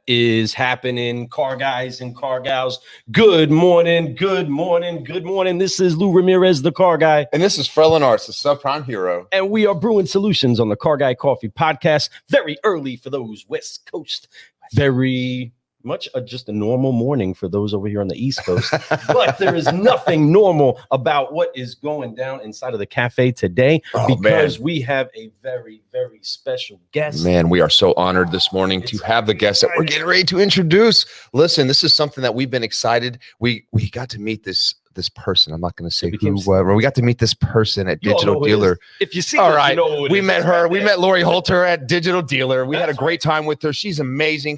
is happening, car guys and car gals? Good morning, good morning, good morning. This is Lou Ramirez, the car guy. And this is Frelin Arts, the subprime hero. And we are brewing solutions on the Car Guy Coffee podcast. Very early for those West Coast. Very much just a normal morning for those over here on the East Coast. But there is nothing normal about what is going down inside of the cafe today because we have a very, very special guest. Man, we are so honored this morning to have the guest that we're getting ready to introduce. Listen, this is something that we've been excited. We got to meet this person. I'm not going to say who, whatever. We got to meet this person at Digital Dealer. If you see, all right, we met her. We met Laurie Halter at Digital Dealer. We had a great time with her. She's amazing.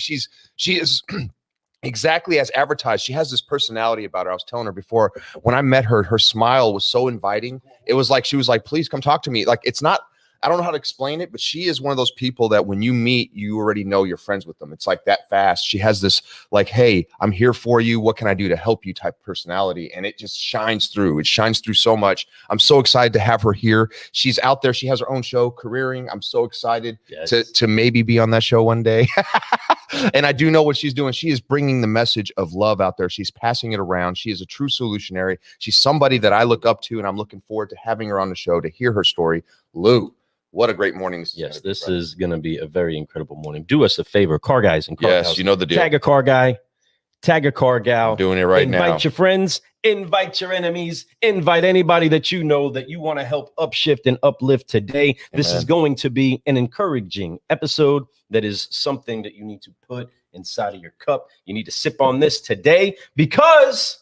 She is exactly as advertised. She has this personality about her. I was telling her before, when I met her, her smile was so inviting. It was like she was like, "Please come talk to me." Like, it's not, I don't know how to explain it, but she is one of those people that when you meet, you already know you're friends with them. It's like that fast. She has this like, "Hey, I'm here for you. What can I do to help you?" type personality. And it just shines through. It shines through so much. I'm so excited to have her here. She's out there. She has her own show, Carearing. I'm so excited to maybe be on that show one day. And I do know what she's doing. She is bringing the message of love out there. She's passing it around. She is a true solutionary. She's somebody that I look up to, and I'm looking forward to having her on the show to hear her story. Lou, what a great morning. This is going to be a very incredible morning. Do us a favor, car guys and car gals. Yes, you know the deal. Tag a car guy, tag a car gal. I'm doing it right now. Invite your friends, invite your enemies, invite anybody that you know that you want to help upshift and uplift today. Amen. This is going to be an encouraging episode that is something that you need to put inside of your cup. You need to sip on this today because,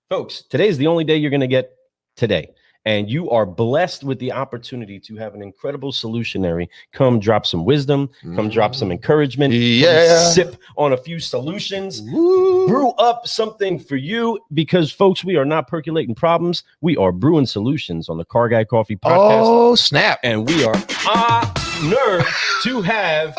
folks, today is the only day you're going to get today. And you are blessed with the opportunity to have an incredible solutionary come drop some wisdom, come drop some encouragement, sip on a few solutions, brew up something for you. Because, folks, we are not percolating problems. We are brewing solutions on the Car Guy Coffee podcast. Oh, snap. And we are honored to have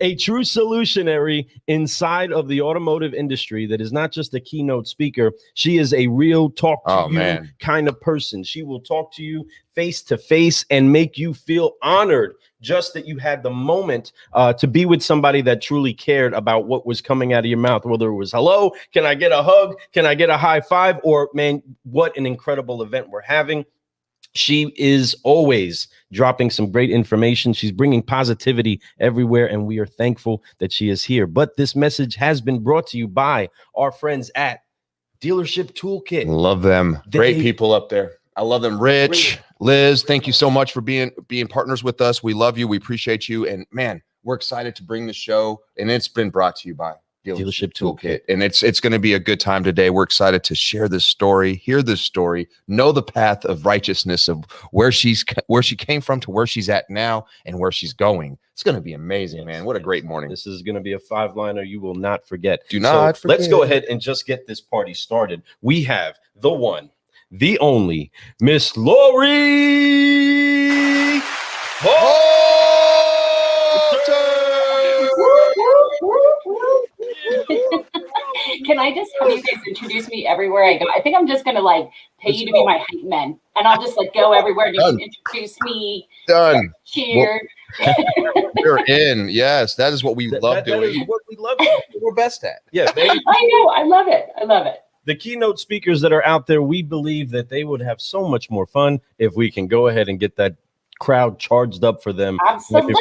a true solutionary inside of the automotive industry that is not just a keynote speaker. She is a real talk to you kind of person. She will talk to you face to face and make you feel honored just that you had the moment to be with somebody that truly cared about what was coming out of your mouth, whether it was, "Hello, can I get a hug? Can I get a high five?" Or, "Man, what an incredible event we're having." She is always dropping some great information. She's bringing positivity everywhere, and we are thankful that she is here. But this message has been brought to you by our friends at Dealership Toolkit. Love them. Great people up there. I love them. Rich, Liz, thank you so much for being partners with us. We love you. We appreciate you. And, man, we're excited to bring the show, and it's been brought to you by Dealership Toolkit. And it's going to be a good time today. We're excited to share this story, hear this story, know the path of righteousness of where she came from to where she's at now and where she's going. It's going to be amazing, man. What a great morning. This is going to be a 5-liner you will not forget. Do not forget. Let's go ahead and just get this party started. We have the one, the only, Miss Laurie Halter. Can I just have you guys introduce me everywhere I go? I think I'm just going to pay you to be my hype man, and I'll just go everywhere and you can introduce me. Done. Cheer. We're in. Yes, that is what we love doing. That is what we love. We're best at. Yeah, I know. I love it. I love it. The keynote speakers that are out there, we believe that they would have so much more fun if we can go ahead and get that crowd charged up for them. Absolutely.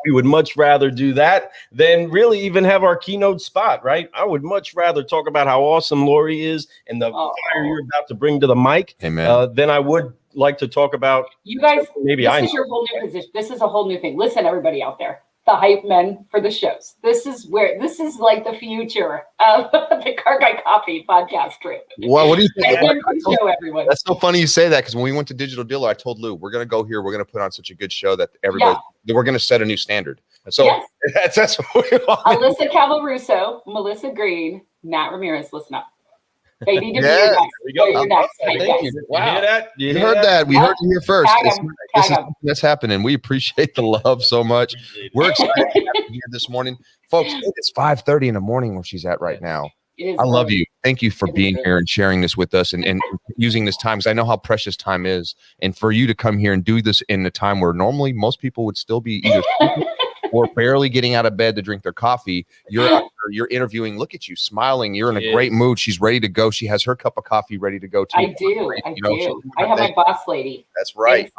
We would much rather do that than really even have our keynote spot, right? I would much rather talk about how awesome Laurie is and the fire you're about to bring to the mic than I would like to talk about you guys. Maybe this is your whole new position. This is a whole new thing. Listen, everybody out there, the hype men for the shows. This is like the future of the Car Guy Coffee podcast trip. Well, what do you think? Show everyone. That's so funny you say that, because when we went to Digital Dealer, I told Lou, we're going to go here. We're going to put on such a good show that everybody, we're going to set a new standard. So that's what we want. Alyssa Cavaruso, Melissa Green, Matt Ramirez, listen up. They need to be your next. Thank you. Wow. You hear that? You heard that. We heard it here first. This is that's happening. We appreciate the love so much. We're excited to have you here this morning. Folks, it's 5:30 in the morning where she's at right now. I love you. Thank you for being here and sharing this with us and using this time, because I know how precious time is. And for you to come here and do this in a time where normally most people would still be either or barely getting out of bed to drink their coffee, you're interviewing. Look at you smiling. You're in a great mood. She's ready to go. She has her cup of coffee ready to go too. I do. I have my boss lady. That's right.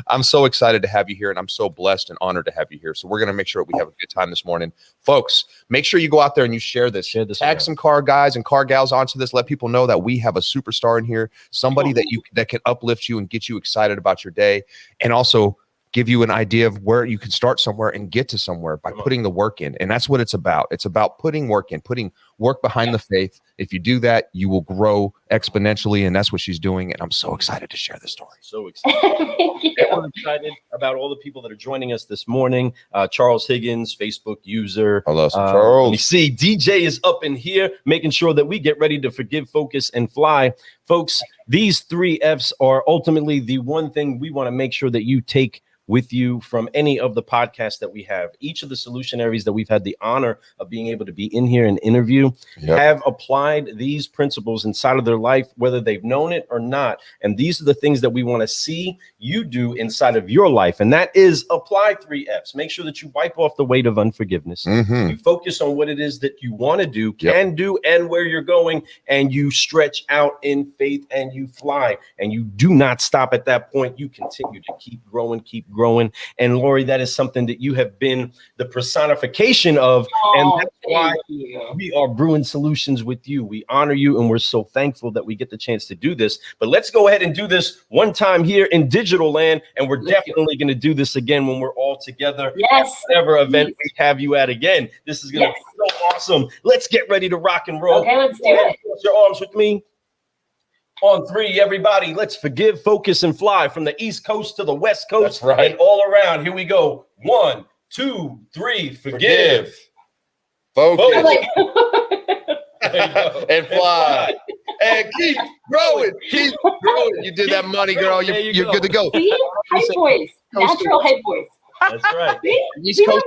I'm so excited to have you here, and I'm so blessed and honored to have you here. So we're going to make sure we have a good time this morning. Folks, make sure you go out there and you share this. Tag some car guys and car gals onto this. Let people know that we have a superstar in here, somebody that can uplift you and get you excited about your day, and also give you an idea of where you can start somewhere and get to somewhere by putting the work in. And that's what it's about. It's about putting work in, putting work behind the faith. If you do that, you will grow exponentially. And that's what she's doing. And I'm so excited to share this story. So excited. I'm excited about all the people that are joining us this morning. Charles Higgins, Facebook user. Hello, Charles. You see, DJ is up in here, making sure that we get ready to forgive, focus, and fly. Folks, these 3 F's are ultimately the one thing we want to make sure that you take with you from any of the podcasts that we have. Each of the solutionaries that we've had the honor of being able to be in here and interview have applied these principles inside of their life, whether they've known it or not. And these are the things that we want to see you do inside of your life. And that is apply 3 F's. Make sure that you wipe off the weight of unforgiveness. You focus on what it is that you want to do, can do, and where you're going. And you stretch out in faith and you fly. And you do not stop at that point. You continue to keep growing, growing. And Laurie, that is something that you have been the personification of. And that's why we are brewing solutions with you. We honor you, and we're so thankful that we get the chance to do this. But let's go ahead and do this one time here in digital land. And we're definitely going to do this again when we're all together. Yes. Whatever event we have you at again. This is going to be so awesome. Let's get ready to rock and roll. Okay, let's do it. Put your arms with me. On 3, everybody, let's forgive, focus, and fly from the East Coast to the West Coast. That's right. And all around. Here we go. 1, 2, 3. Forgive. Focus. And and fly. And keep growing. Keep growing. You did that money, girl. You're good to go. See? High voice. Natural high voice. That's right. East Coast.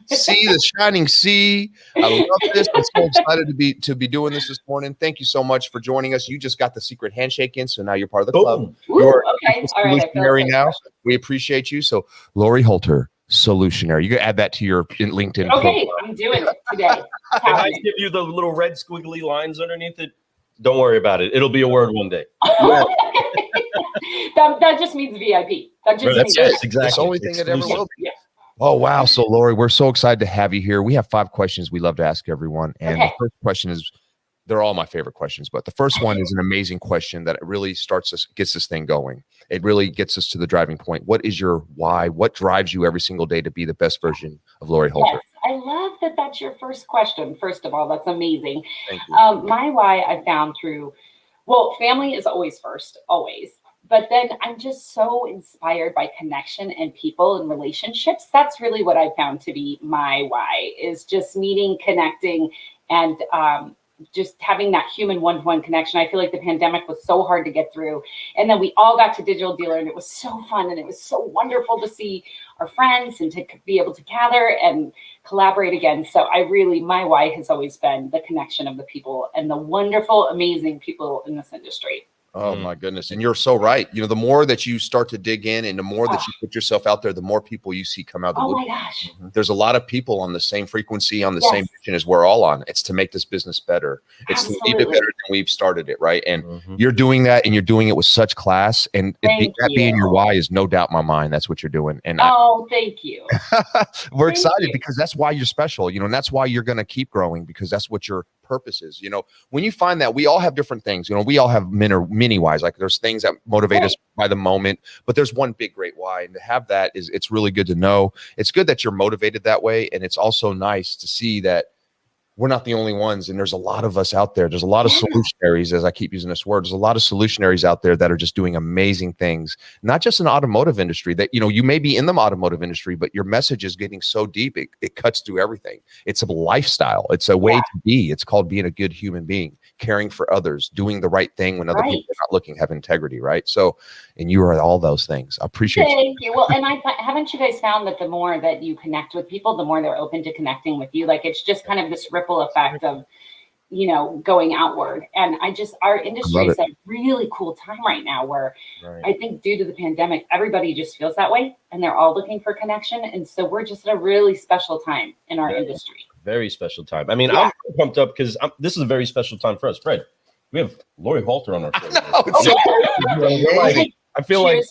See the shining sea. I love this. I'm so excited to be doing this morning. Thank you so much for joining us. You just got the secret handshake in, so now you're part of the club. You're okay. All right. Solutionary now. We appreciate you. So Laurie Halter, solutionary. You can add that to your LinkedIn. Okay, I'm doing it today. If I give you the little red squiggly lines underneath it, don't worry about it. It'll be a word one day. that just means VIP. That just means exactly. That's the only thing that ever will be. Oh, wow. So, Laurie, we're so excited to have you here. We have 5 questions we love to ask everyone. And the first question is, they're all my favorite questions, but the first one is an amazing question that really gets this thing going. It really gets us to the driving point. What is your why? What drives you every single day to be the best version of Laurie Halter? Yes, I love that that's your first question. First of all, that's amazing. Thank you. My why I found through, family is always first, always. But then I'm just so inspired by connection and people and relationships. That's really what I found to be my why, is just meeting, connecting, and just having that human one-to-one connection. I feel like the pandemic was so hard to get through. And then we all got to Digital Dealer, and it was so fun. And it was so wonderful to see our friends and to be able to gather and collaborate again. So my why has always been the connection of the people and the wonderful, amazing people in this industry. Oh my goodness. And you're so right. You know, the more that you start to dig in and the more that you put yourself out there, the more people you see come out of the woodwork. My gosh. There's a lot of people on the same frequency, on the same mission as we're all on. It's to make this business better. It's to leave it better than we've started it, right? And you're doing that, and you're doing it with such class. And that being your why is no doubt in my mind. That's what you're doing. And thank you. We're excited because that's why you're special, and that's why you're going to keep growing, because that's what your purpose is. When you find that, we all have different things, we all have many whys. Like there's things that motivate us by the moment, but there's one big great why, and to have that it's really good to know. It's good that you're motivated that way, and it's also nice to see that we're not the only ones, and there's a lot of us out there. There's a lot of solutionaries, as I keep using this word. There's a lot of solutionaries out there that are just doing amazing things, not just in the automotive industry. That you may be in the automotive industry, but your message is getting so deep, it cuts through everything. It's a lifestyle. It's a way to be. It's called being a good human being, caring for others, doing the right thing when other people are not looking, have integrity, right? So, and you are all those things. I appreciate Thank you. Well, and haven't you guys found that the more that you connect with people, the more they're open to connecting with you? Like it's just kind of this ripple effect of going outward. And our industry is a really cool time right now where I think due to the pandemic, everybody just feels that way and they're all looking for connection. And so we're just at a really special time in our industry. Very special time. I mean, I'm pumped up because this is a very special time for us. Fred, we have Laurie Halter on our show. I feel like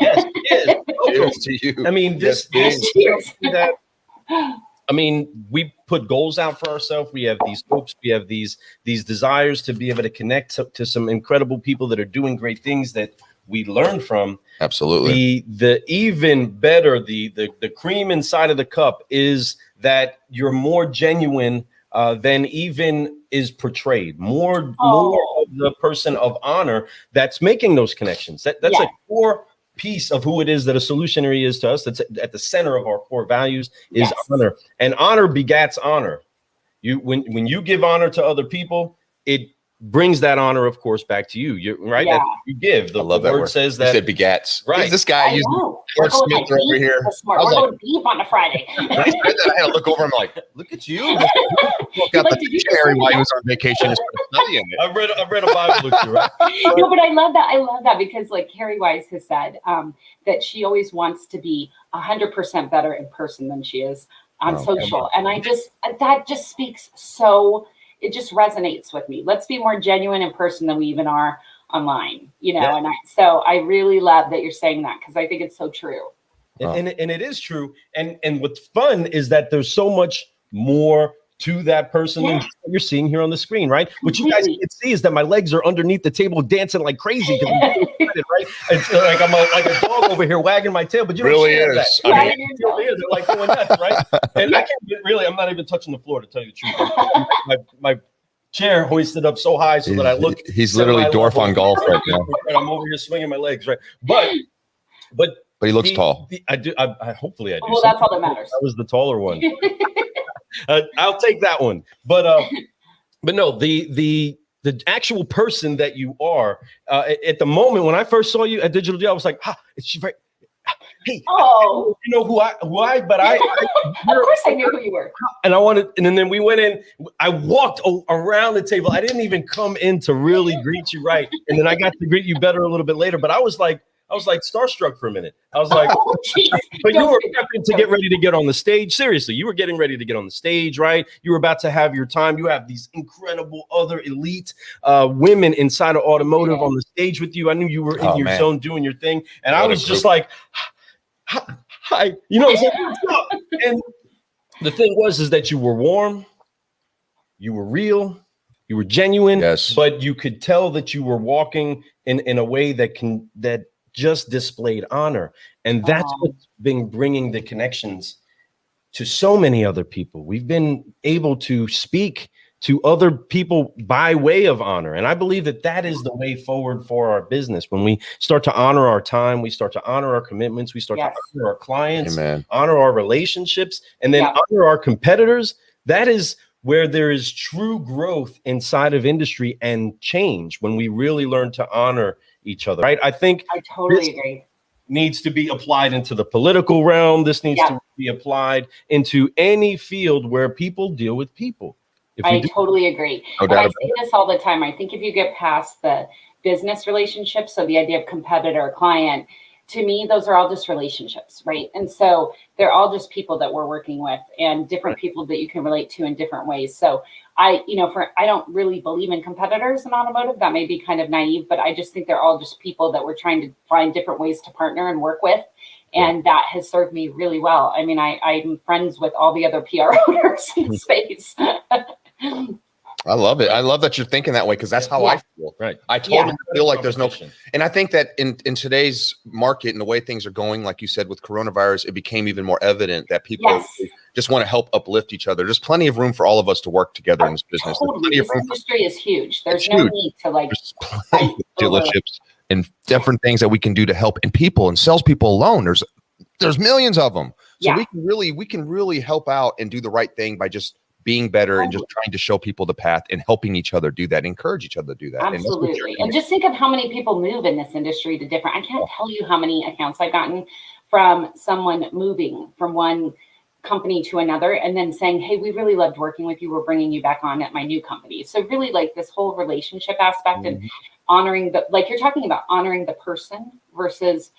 yes, cheers to you. I mean, I mean, we put goals out for ourselves. We have these hopes. We have these desires to be able to connect to some incredible people that are doing great things that we learn from. Absolutely. The even better, the cream inside of the cup is that you're more genuine than even is portrayed. More of the person of honor that's making those connections. That's a core piece of who it is that a solutionary is to us. That's at the center of our core values is honor, and honor begats honor. When you give honor to other people, it brings that honor, of course, back to you. You're right. Yeah. You give. The word says that. You said begats. Right. This guy used George Smith over here. We're going deep on a Friday. I had to look over. I'm like, look at you. Look out the dictionary while he was on vacation and started studying it. I read a Bible book, right? No, but I love that. I love that because, like Carrie Wise has said, that she always wants to be 100% better in person than she is on social, and that just speaks so. It just resonates with me. Let's be more genuine in person than we even are online, And so I really love that you're saying that because I think it's so true. And it is true. And what's fun is that there's so much more to that person than you're seeing here on the screen, right? What you guys can see is that my legs are underneath the table dancing like crazy. Right? It's like I'm like a dog over here wagging my tail, but you don't really see is. that. I mean, they're like going nuts, right? And I can't I'm not even touching the floor to tell you the truth. My chair hoisted up so high so that I look. He's literally dwarf on golf right now. I'm over here swinging my legs, right? But he looks tall. I hopefully I do. Well, that's all that matters. I was the taller one. I'll take that one. But no, the actual person that you are at the moment when I first saw you at Digital Deal, I was like, it's right. Hey, you know who I but I of course I knew who you were. And I wanted, and then we went in. I walked around the table. I didn't even come in to really greet you right, and then I got to greet you better a little bit later. But I was like starstruck for a minute. I was like, but you were prepping to get ready to get on the stage. Seriously, you were getting ready to get on the stage, right? You were about to have your time. You have these incredible other elite women inside of automotive on the stage with you. I knew you were in your zone doing your thing. And I was just like, hi, and the thing is that you were warm, you were real, you were genuine, but you could tell that you were walking in a way that just displayed honor. And that's what's been bringing the connections to so many other people. We've been able to speak to other people by way of honor. And I believe that is the way forward for our business. When we start to honor our time, we start to honor our commitments, we start to honor our clients, honor our relationships, and then honor our competitors. That is where there is true growth inside of industry and change when we really learn to honor each other, right? I think I totally agree. Needs to be applied into the political realm. This needs to be applied into any field where people deal with people. I totally agree. And I say this all the time. I think if you get past the business relationships, so the idea of competitor, client, to me, those are all just relationships, right? And so they're all just people that we're working with and different people that you can relate to in different ways. So I don't really believe in competitors in automotive. That may be kind of naive, but I just think they're all just people that we're trying to find different ways to partner and work with. And that has served me really well. I mean, I'm friends with all the other PR owners in the space. I love it. I love that you're thinking that way because that's how I feel. Right. I totally feel like there's no, and I think that in today's market and the way things are going, like you said, with coronavirus, it became even more evident that people just want to help uplift each other. There's plenty of room for all of us to work together in this business. Totally. This industry is huge. There's no need to there's plenty of dealerships and different things that we can do to help, and people and salespeople alone. There's millions of them. So we can really help out and do the right thing by just being better and just trying to show people the path and helping each other do that, encourage each other to do that. Absolutely. And just think of how many people move in this industry to different, I can't tell you how many accounts I've gotten from someone moving from one company to another and then saying, hey, we really loved working with you. We're bringing you back on at my new company. So really like this whole relationship aspect and honoring like you're talking about honoring the person versus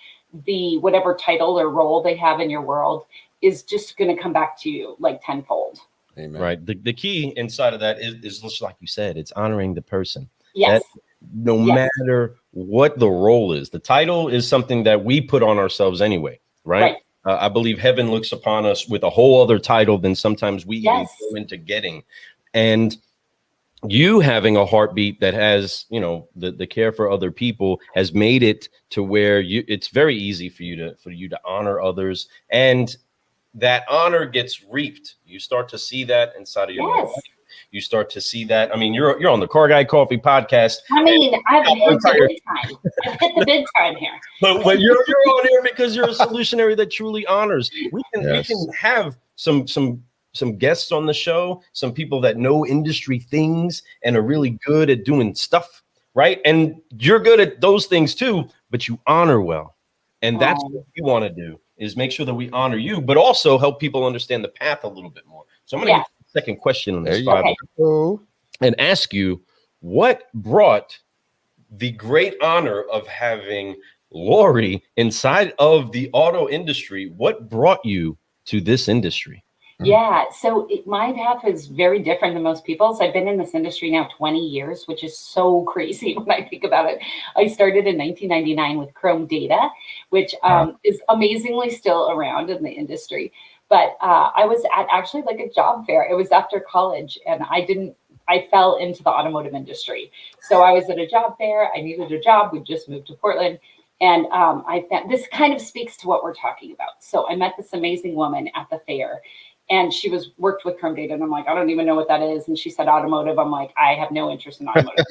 the whatever title or role they have in your world is just going to come back to you like tenfold. Amen. Right. The key inside of that is just like you said, it's honoring the person. Yes. That no matter what the role is, the title is something that we put on ourselves anyway. Right. I believe heaven looks upon us with a whole other title than sometimes we even go into getting. And you having a heartbeat that has, you know, the care for other people has made it to where it's very easy for you to honor others, and that honor gets reaped. You start to see that inside of your life. You start to see that. I mean, you're on the Car Guy Coffee podcast. I mean, I've hit the big time. I've hit the big time here. But you're on here because you're a solutionary that truly honors. We can have some guests on the show, some people that know industry things and are really good at doing stuff, right? And you're good at those things too, but you honor well. And that's what we want to do, is make sure that we honor you, but also help people understand the path a little bit more. So I'm going to get to the second question on this, and ask you, what brought the great honor of having Laurie inside of the auto industry? What brought you to this industry? Yeah, so my path is very different than most people's. I've been in this industry now 20 years, which is so crazy when I think about it. I started in 1999 with Chrome Data, which is amazingly still around in the industry. But I was at actually like a job fair. It was after college, and I fell into the automotive industry. So I was at a job fair. I needed a job. We just moved to Portland. And I found this kind of speaks to what we're talking about. So I met this amazing woman at the fair. And she worked with Chrome Data, and I'm like, I don't even know what that is. And she said automotive. I'm like, I have no interest in automotive.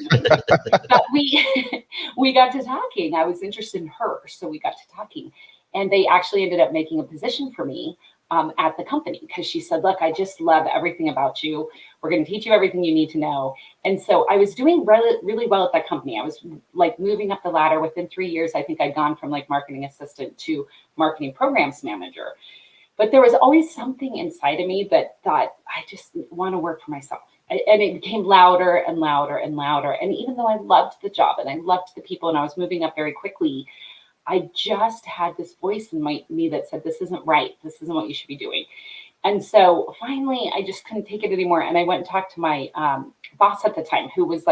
But we got to talking. I was interested in her, so we got to talking, and they actually ended up making a position for me at the company, because she said, look, I just love everything about you. We're going to teach you everything you need to know. And so I was doing really well at that company. I was like moving up the ladder. Within 3 years, I think I'd gone from like marketing assistant to marketing programs manager. But there was always something inside of me that thought, I just want to work for myself. And it became louder and louder and louder. And even though I loved the job and I loved the people and I was moving up very quickly, I just had this voice in me that said, this isn't right. This isn't what you should be doing. And so finally, I just couldn't take it anymore. And I went and talked to my boss at the time, who was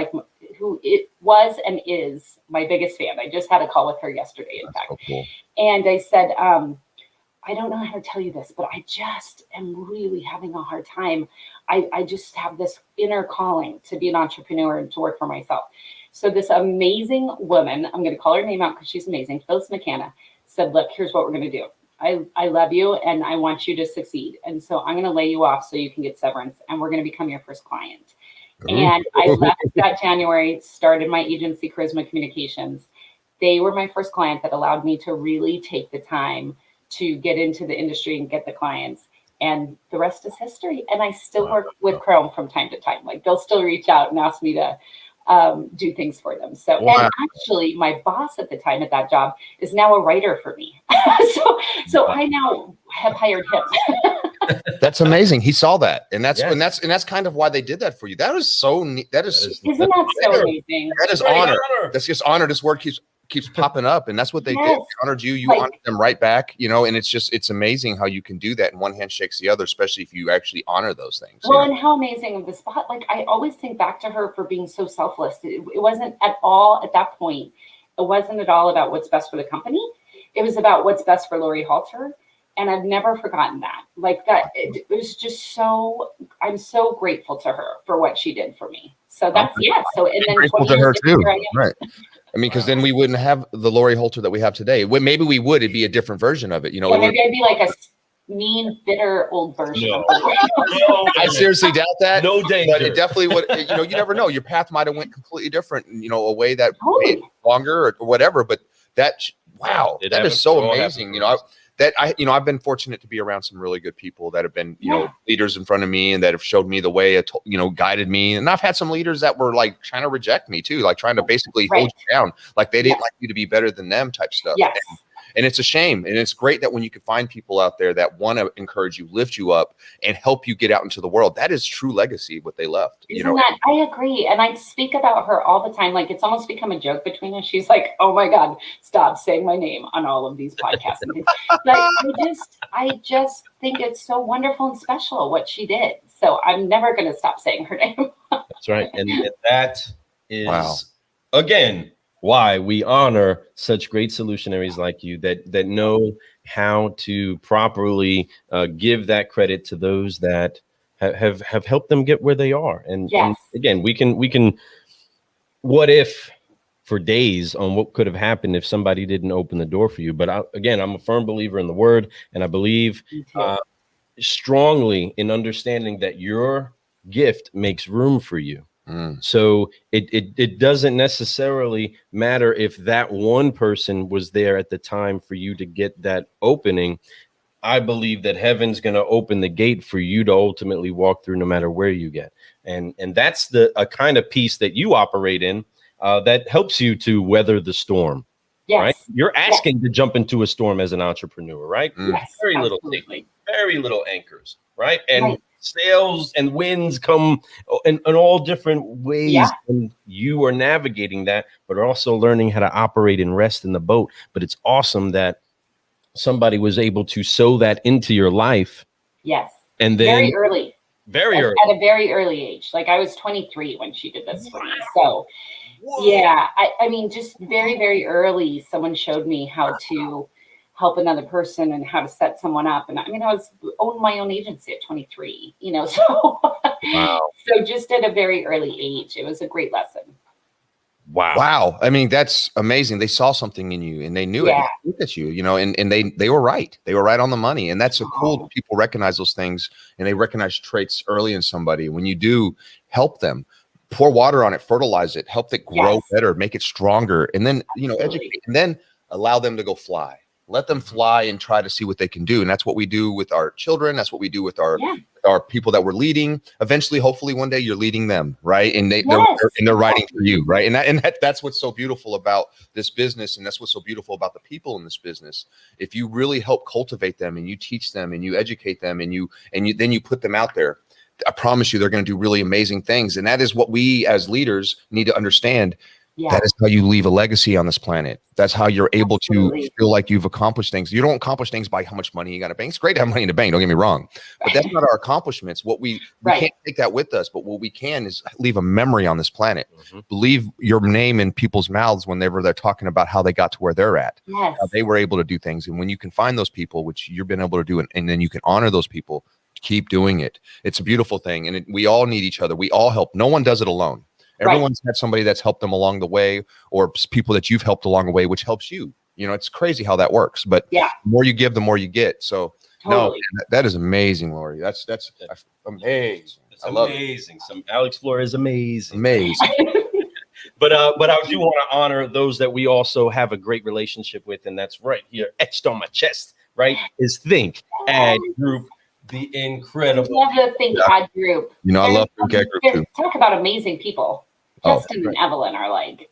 and is my biggest fan. I just had a call with her yesterday, in fact. So cool. And I said, I don't know how to tell you this, but I just am really having a hard time. I just have this inner calling to be an entrepreneur and to work for myself. So this amazing woman, I'm going to call her name out because she's amazing, Phyllis McKenna, said, look, here's what we're going to do. I love you and I want you to succeed. And so I'm going to lay you off so you can get severance, and we're going to become your first client. And I left that January, started my agency, Charisma Communications. They were my first client that allowed me to really take the time to get into the industry and get the clients, and the rest is history. And I still work with Chrome from time to time. Like, they'll still reach out and ask me to do things for them. So, and actually my boss at the time at that job is now a writer for me. so I now have hired him. That's amazing. He saw that. And that's kind of why they did that for you. That is so neat. Isn't that so amazing? That is honor. That's just honor. This word keeps popping up, and that's what they did. They honored you, honored them right back, and it's amazing how you can do that, and one hand shakes the other, especially if you actually honor those things. Well, and how amazing of the spot. Like, I always think back to her for being so selfless. It wasn't at all at that point. It wasn't at all about what's best for the company. It was about what's best for Laurie Halter. And I've never forgotten that. Like, that, it was just so, I'm so grateful to her for what she did for me. So that's, So, and then grateful to her too. Right. I mean, because then we wouldn't have the Laurie Halter that we have today. Maybe we would. It'd be a different version of it. Maybe I'd be like a mean, bitter old version. No. I seriously doubt that. No danger. But it definitely would. You never know. Your path might have went completely different. A way that made longer or whatever. But that is so amazing. I've been fortunate to be around some really good people that have been, leaders in front of me and that have showed me the way, guided me. And I've had some leaders that were like trying to reject me too, like trying to basically hold you down. Like they didn't like you to be better than them type stuff. Yes. And it's a shame. And it's great that when you can find people out there that want to encourage you, lift you up, and help you get out into the world, that is true legacy, what they left. I agree. And I speak about her all the time. Like, it's almost become a joke between us. She's like, oh my God, stop saying my name on all of these podcasts. But I just think it's so wonderful and special what she did. So I'm never going to stop saying her name. That's right. And that is, again, why we honor such great solutionaries like you that know how to properly give that credit to those that have helped them get where they are. And again, we can what if for days on what could have happened if somebody didn't open the door for you. But I'm a firm believer in the word, and I believe strongly in understanding that your gift makes room for you. So it doesn't necessarily matter if that one person was there at the time for you to get that opening. I believe that heaven's going to open the gate for you to ultimately walk through no matter where you get. And that's a kind of peace that you operate in that helps you to weather the storm. Yes. Right? You're asking to jump into a storm as an entrepreneur, right? Yes, very little anchors, right? And sails and winds come in all different ways, and you are navigating that, but are also learning how to operate and rest in the boat. But it's awesome that somebody was able to sow that into your life. Yes. And then very early. At a very early age. Like, I was 23 when she did this for me. So I mean, just very, very early, someone showed me how to help another person and how to set someone up. And I mean, I owned my own agency at 23, so so just at a very early age, it was a great lesson. Wow. I mean, that's amazing. They saw something in you and they knew it. They looked at you, and they were right. They were right on the money. And that's so cool that people recognize those things, and they recognize traits early in somebody. When you do help them, pour water on it, fertilize it, help it grow better, make it stronger, and then, educate, and then allow them to go fly. Let them fly and try to see what they can do. And that's what we do with our children. That's what we do with our people that we're leading. Eventually, hopefully one day you're leading them, right? And they're writing for you, right? And that's what's so beautiful about this business. And that's what's so beautiful about the people in this business. If you really help cultivate them and you teach them and you educate them and then you put them out there, I promise you they're going to do really amazing things. And that is what we as leaders need to understand. That is how you leave a legacy on this planet. That's how you're able to feel like you've accomplished things. You don't accomplish things by how much money you got in the bank. It's great to have money in the bank, don't get me wrong. But that's not our accomplishments. What we can't take that with us, but what we can is leave a memory on this planet. Leave your name in people's mouths whenever they're talking about how they got to where they're at. How they were able to do things. And when you can find those people, which you've been able to do, and then you can honor those people, keep doing it. It's a beautiful thing. And we all need each other. We all help. No one does it alone. Everyone's had somebody that's helped them along the way, or people that you've helped along the way, which helps you. It's crazy how that works. But the more you give, the more you get. So no, that is amazing, Laurie. That's amazing. I love amazing. Some Alex Flores, amazing. But I do want to honor those that we also have a great relationship with, and that's right here etched on my chest. Right, is Think Ad Group. The incredible. Love the Think Ad Group. I love Think Ad Group too. Talk about amazing people. Justin and Evelyn are like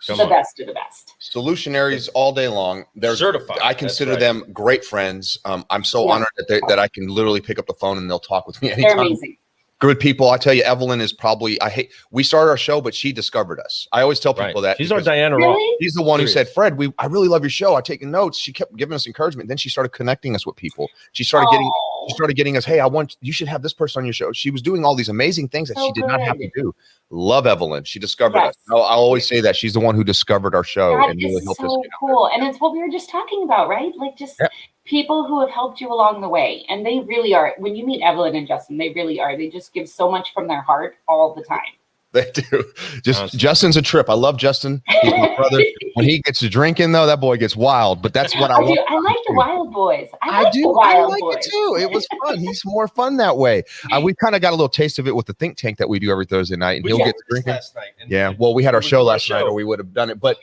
the best of the best. Solutionaries all day long. They're certified. I consider them great friends. I'm so honored that I can literally pick up the phone and they'll talk with me anytime. They're amazing. Good people. I tell you, Evelyn is probably, we started our show, but she discovered us. I always tell people that. She's our Diana Ross. She's the one who said, Fred, I really love your show. I taking notes. She kept giving us encouragement. Then she started connecting us with people. She started getting us, hey, you should have this person on your show. She was doing all these amazing things that she did not have to do. Love Evelyn. She discovered us. I'll always say that she's the one who discovered our show and really helped us. Cool. And it's what we were just talking about, right? Like just people who have helped you along the way. And they really are. When you meet Evelyn and Justin, they really are. They just give so much from their heart all the time. They do. Justin's a trip. I love Justin. He's my brother. When he gets to drinking, though, that boy gets wild. But that's what I want. I like the wild boys. I like it too. It was fun. He's more fun that way. We kind of got a little taste of it with the think tank that we do every Thursday night, and he'll get to drinking. Last night. Well, we had our show last night, or we would have done it. But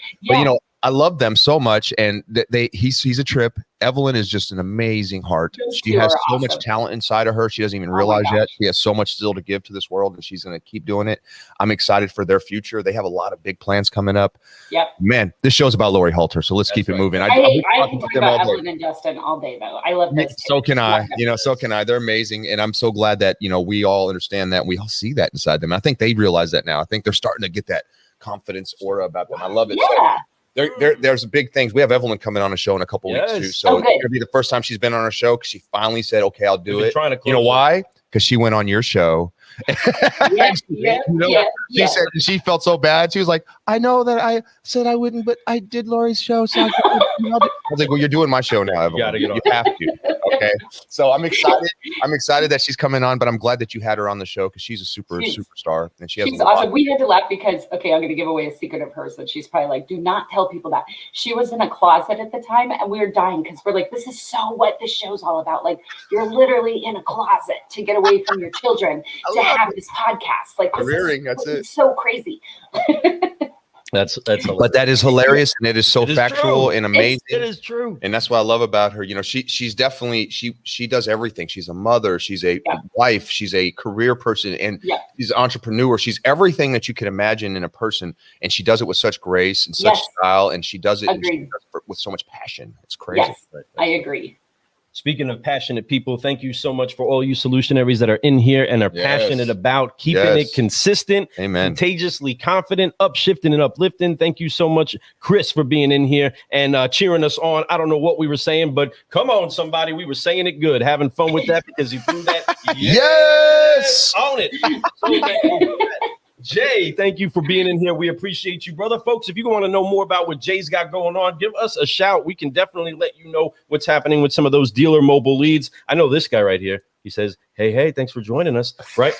I love them so much, and he's a trip. Evelyn is just an amazing heart. She has so much talent inside of her. She doesn't even realize yet. She has so much still to give to this world, and she's going to keep doing it. I'm excited for their future. They have a lot of big plans coming up. Yep. Man, this show's about Laurie Halter, so let's keep it moving. I can talk about Evelyn and Justin all day, though. I love those two. So can I. So can I. They're amazing, and I'm so glad that we all understand that. We all see that inside them. I think they realize that now. I think they're starting to get that confidence aura about them. I love it. Yeah. There's big things. We have Evelyn coming on a show in a couple weeks too. So it's gonna be the first time she's been on our show because she finally said, "Okay, I'll do it." You know why? Because she went on your show. She said she felt so bad. She was like, "I know that I said I wouldn't, but I did Laurie's show." So I was like, "Well, you're doing my show now, Evelyn. You have to." Okay. So I'm excited. I'm excited that she's coming on, but I'm glad that you had her on the show because she's a superstar, and she's awesome. We had to laugh because I'm going to give away a secret of hers that she's probably like, do not tell people that. She was in a closet at the time, and we were dying because we're like, this is so what this show's all about. Like, you're literally in a closet to get away from your children to have this podcast. Like, Carearing, that's it. So crazy. That's hilarious. But that is hilarious, and it is so factual and amazing. It is true, and that's what I love about her. She's definitely she does everything. She's a mother, she's a wife, she's a career person, and she's an entrepreneur. She's everything that you can imagine in a person, and she does it with such grace and such style, and she does it with so much passion. It's crazy. Yes, I agree. Speaking of passionate people, thank you so much for all you solutionaries that are in here and are passionate about keeping it consistent, contagiously confident, upshifting and uplifting. Thank you so much, Chris, for being in here and cheering us on. I don't know what we were saying, but come on, somebody. We were saying it good, having fun with that because you threw that. Yes! Own it. Jay, thank you for being in here. We appreciate you, brother. Folks, if you want to know more about what Jay's got going on, give us a shout. We can definitely let you know what's happening with some of those dealer mobile leads. I know this guy right here. He says, hey, thanks for joining us, right?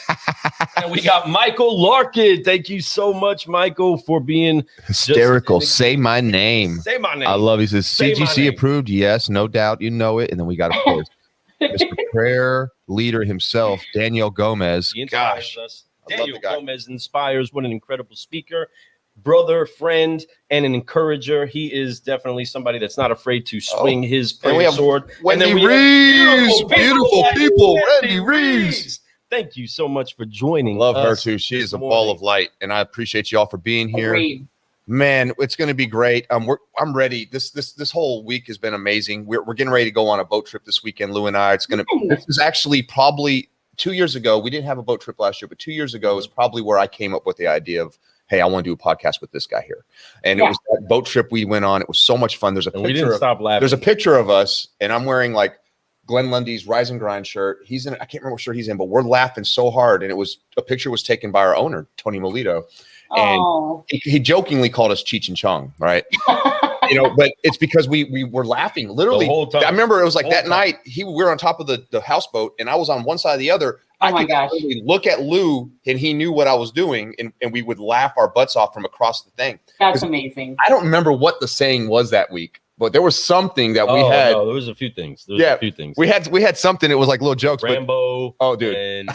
And we got Michael Larkin. Thank you so much, Michael, for being hysterical. Say my name. Say my name. I love it. He says, CGC approved. Yes, no doubt. You know it. And then we got, of course, Mr. Prayer leader himself, Daniel Gomez. Gosh. Daniel Gomez inspires. What an incredible speaker, brother, friend, and an encourager. He is definitely somebody that's not afraid to swing his sword. Wendy Reeves, beautiful people. Wendy Reeves. Thank you so much for joining. Love her too. She is a ball of light, and I appreciate you all for being here. Agreed. Man, it's going to be great. I'm ready. This whole week has been amazing. We're getting ready to go on a boat trip this weekend. Lou and I. This is actually probably 2 years ago. We didn't have a boat trip last year, but 2 years ago is probably where I came up with the idea of, hey, I want to do a podcast with this guy here. And it was that boat trip we went on. It was so much fun. There's a picture. We didn't stop laughing. There's a picture of us, and I'm wearing like Glenn Lundy's Rise and Grind shirt. He's in. I can't remember what shirt he's in, but we're laughing so hard. And a picture was taken by our owner, Tony Melito, and he jokingly called us Cheech and Chong, right? But it's because we were laughing literally the whole time. I remember it was like that night we were on top of the houseboat, and I was on one side or the other. Oh my gosh. Look at Lou, and he knew what I was doing, and we would laugh our butts off from across the thing. That's amazing. I don't remember what the saying was that week, but there was something that we had. No, there was a few things. A few things. We had something. It was like little jokes. Rambo. Oh, dude.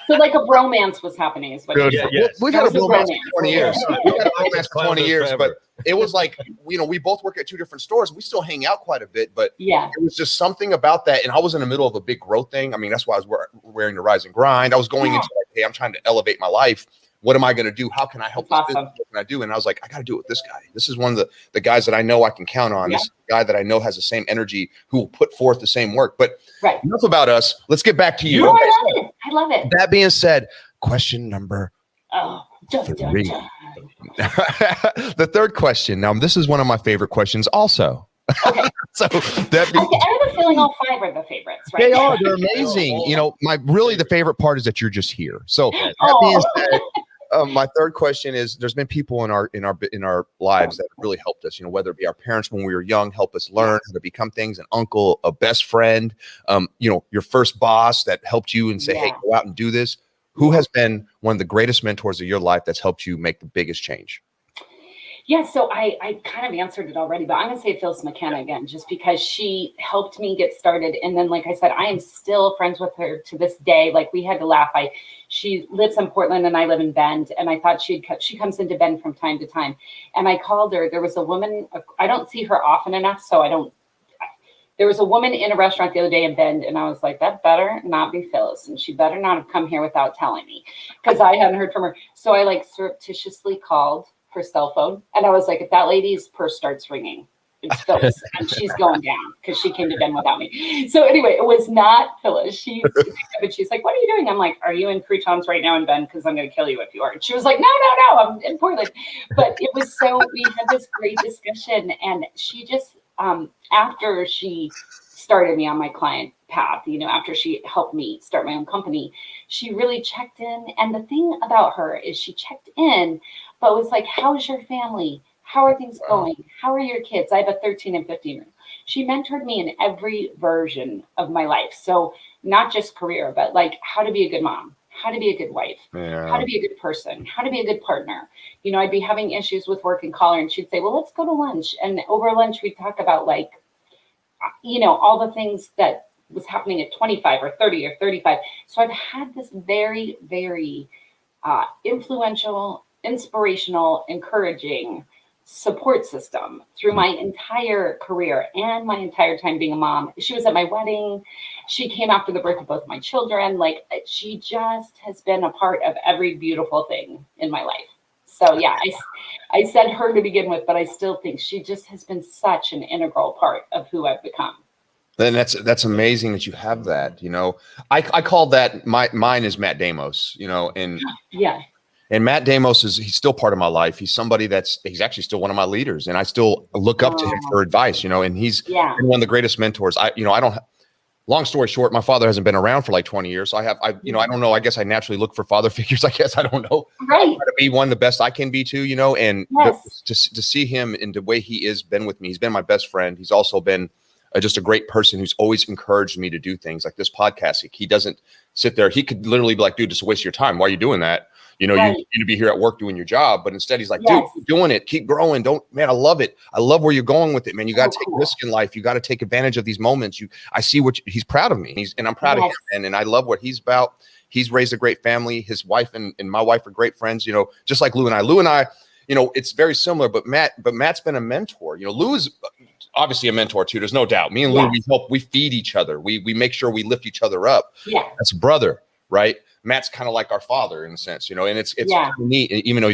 So like a bromance was happening. Is what We've had a romance for 20 years. We've had a romance for 20 years, but it was like, we both work at two different stores. We still hang out quite a bit, but it was just something about that. And I was in the middle of a big growth thing. I mean, that's why I was wearing the Rise and Grind. I was going into like, hey, I'm trying to elevate my life. What am I going to do? How can I help this business? What can I do? And I was like, I got to do it with this guy. This is one of the guys that I know I can count on. This is the guy that I know has the same energy, who will put forth the same work. But enough about us. Let's get back to you. No, I love it. That being said, question number 3. The third question. Now, this is one of my favorite questions also. Okay. So that I have a feeling all 5 are the favorites, right? They are. They're amazing. The favorite part is that you're just here. So that being said, my third question is: there's been people in our lives that really helped us. Whether it be our parents when we were young, help us learn how to become things. An uncle, a best friend, your first boss that helped you and say, "Hey, go out and do this." Who has been one of the greatest mentors of your life that's helped you make the biggest change? Yeah, so I kind of answered it already, but I'm going to say Phyllis McKenna again, just because she helped me get started. And then, like I said, I am still friends with her to this day. Like, we had to laugh. She lives in Portland and I live in Bend. And I thought she comes into Bend from time to time. And I called her. There was a woman, I don't see her often enough. So there was a woman in a restaurant the other day in Bend, and I was like, that better not be Phyllis. And she better not have come here without telling me, because I hadn't heard from her. So I like surreptitiously called her cell phone. And I was like, if that lady's purse starts ringing, it's Phyllis, and she's going down because she came to Bend without me. So anyway, it was not Phyllis. She picked up and she's like, what are you doing? I'm like, are you in croutons right now in Bend? Because I'm going to kill you if you are. And she was like, no, I'm in Portland. But it was we had this great discussion, and she just, after she started me on my client path, after she helped me start my own company, she really checked in. And the thing about her is she checked in, but was like, how's your family? How are things going? How are your kids? I have a 13 and 15 year old. She mentored me in every version of my life. So not just career, but like how to be a good mom, how to be a good wife, how to be a good person, how to be a good partner. I'd be having issues with work and call her, and she'd say, well, let's go to lunch. And over lunch, we'd talk about like, all the things that was happening at 25 or 30 or 35. So I've had this very, very influential, inspirational, encouraging support system through my entire career and my entire time being a mom. She was at my wedding. She came after the birth of both my children. Like, she just has been a part of every beautiful thing in my life. So yeah, I said her to begin with, but I still think she just has been such an integral part of who I've become. Then that's amazing that you have that. I call that mine is Matt Damos. And yeah. And Matt Damos he's still part of my life. He's somebody he's actually still one of my leaders, and I still look up to him for advice, and he's been one of the greatest mentors. Long story short, my father hasn't been around for like 20 years. So I don't know. I guess I naturally look for father figures. I guess I don't know. Right. To be one the best I can be too, and yes. to see him in the way he is been with me. He's been my best friend. He's also been just a great person who's always encouraged me to do things like this podcast. He doesn't sit there. He could literally be like, dude, just a waste of your time. Why are you doing that? Right. You need to be here at work doing your job. But instead he's like, dude, keep doing it. Keep growing. I love it. I love where you're going with it, man. You got to take risk in life. You got to take advantage of these moments. I see he's proud of me. And I'm proud of him. And I love what he's about. He's raised a great family. His wife and my wife are great friends, just like Lou and I, it's very similar, but Matt's been a mentor. Lou is obviously a mentor too. There's no doubt. Me and Lou, we feed each other. We make sure we lift each other up. Yeah. That's a brother, right? Matt's kind of like our father in a sense, and it's neat, even though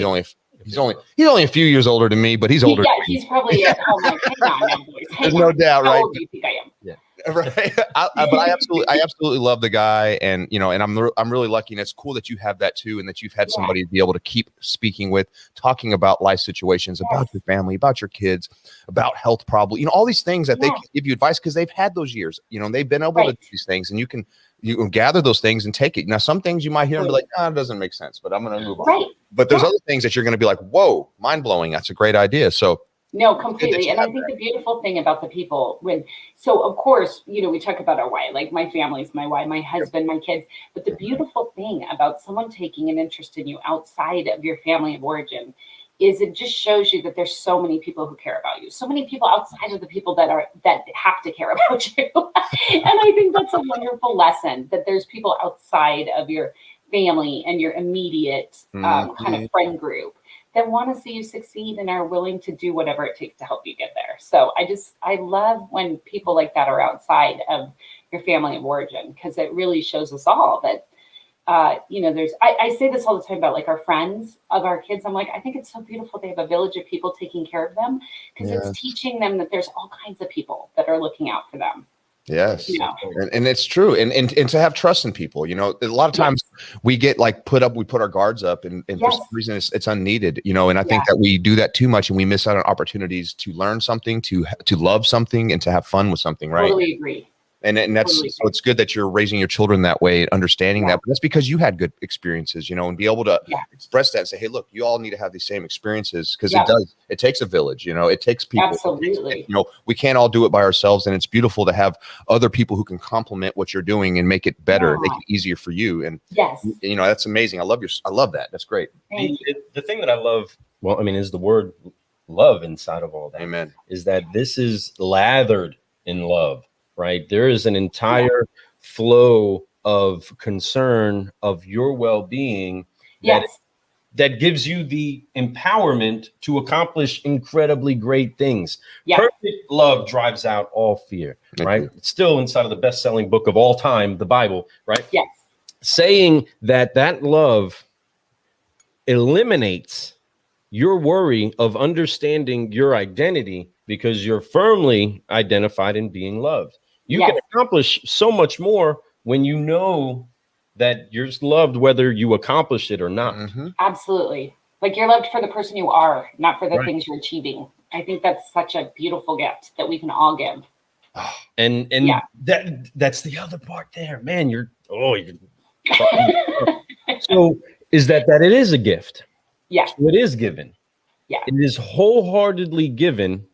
he's only a few years older than me, but he's older. Yeah, he's probably at home like, hang on, boys. There's no doubt, right? How old do you think I am? Yeah. Right. But I absolutely love the guy, and and I'm really lucky, and it's cool that you have that too, and that you've had somebody to be able to keep speaking with, talking about life situations, about your family, about your kids, about health problems, all these things that they can give you advice because they've had those years, they've been able to do these things, and you can gather those things and take it. Now, some things you might hear and be like, it doesn't make sense, but I'm going to move on. Right. But there's other things that you're going to be like, whoa, mind blowing. That's a great idea. So. No, completely. And I think the beautiful thing about the people so of course, we talk about our why, like my family's my why, my husband, my kids. But the beautiful thing about someone taking an interest in you outside of your family of origin is it just shows you that there's so many people who care about you, so many people outside of the people that have to care about you. And I think that's a wonderful lesson, that there's people outside of your family and your immediate kind of friend group that want to see you succeed and are willing to do whatever it takes to help you get there. So I love when people like that are outside of your family of origin, because it really shows us all that, I say this all the time about like our friends of our kids. I'm like, I think it's so beautiful they have a village of people taking care of them, because it's teaching them that there's all kinds of people that are looking out for them. Yes. And it's true. And to have trust in people, a lot of times we get like we put our guards up and for some reason it's unneeded, and I think that we do that too much and we miss out on opportunities to learn something, to love something, and to have fun with something. Right. Totally agree. And that's so it's good that you're raising your children that way, understanding that. But that's because you had good experiences, and be able to express that and say, hey, look, you all need to have these same experiences, because it takes a village, it takes people. Absolutely. We can't all do it by ourselves, and it's beautiful to have other people who can complement what you're doing and make it better, make it easier for you. And that's amazing. I love that. That's great. The thing that I love, is the word love inside of all that. Amen. Is that this is lathered in love. Right. There is an entire flow of concern of your well-being Yes. that gives you the empowerment to accomplish incredibly great things. Yeah. Perfect love drives out all fear, right? It's still inside of the best-selling book of all time, the Bible, right? Yes. Saying that love eliminates your worry of understanding your identity because you're firmly identified in being loved. You Yes. can accomplish so much more when you know that you're loved, whether you accomplish it or not. Absolutely. Like you're loved for the person you are, not for the Right. things you're achieving. I think that's such a beautiful gift that we can all give. And Yeah. that's the other part there, man. So is that it is a gift. Yeah. So it is given. Yeah. It is wholeheartedly given.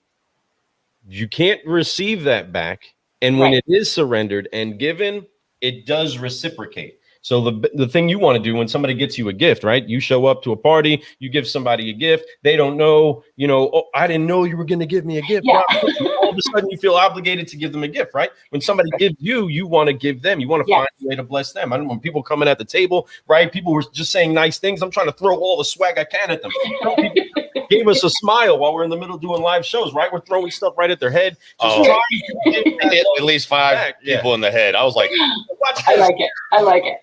You can't receive that back. And when Right. it is surrendered and given, it does reciprocate. So the thing you want to do when somebody gets you a gift, right? You show up to a party, you give somebody a gift. They don't know, oh, I didn't know you were going to give me a gift. Yeah. All of a sudden you feel obligated to give them a gift, right? When somebody gives you, you want to give them. You want to Yes. find a way to bless them. I don't want people coming at the table, right? People were just saying nice things. I'm trying to throw all the swag I can at them. Gave us a smile while we're in the middle doing live shows, right? We're throwing stuff right at their head. Just trying to give It hit at least 5 back. people in the head. I was like, Watch I this. like it. I like it.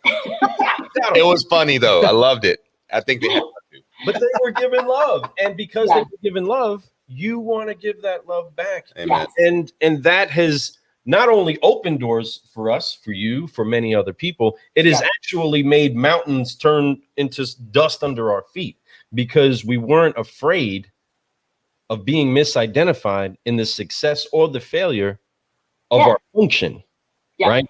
It was funny though. I loved it. I think they had fun too. But they were given love, and because Yeah. they were given love, you want to give that love back. Amen. Yes. And that has not only opened doors for us, for you, for many other people, it has Yeah. actually made mountains turn into dust under our feet because we weren't afraid of being misidentified in the success or the failure of Yeah. our function. Yeah. Right?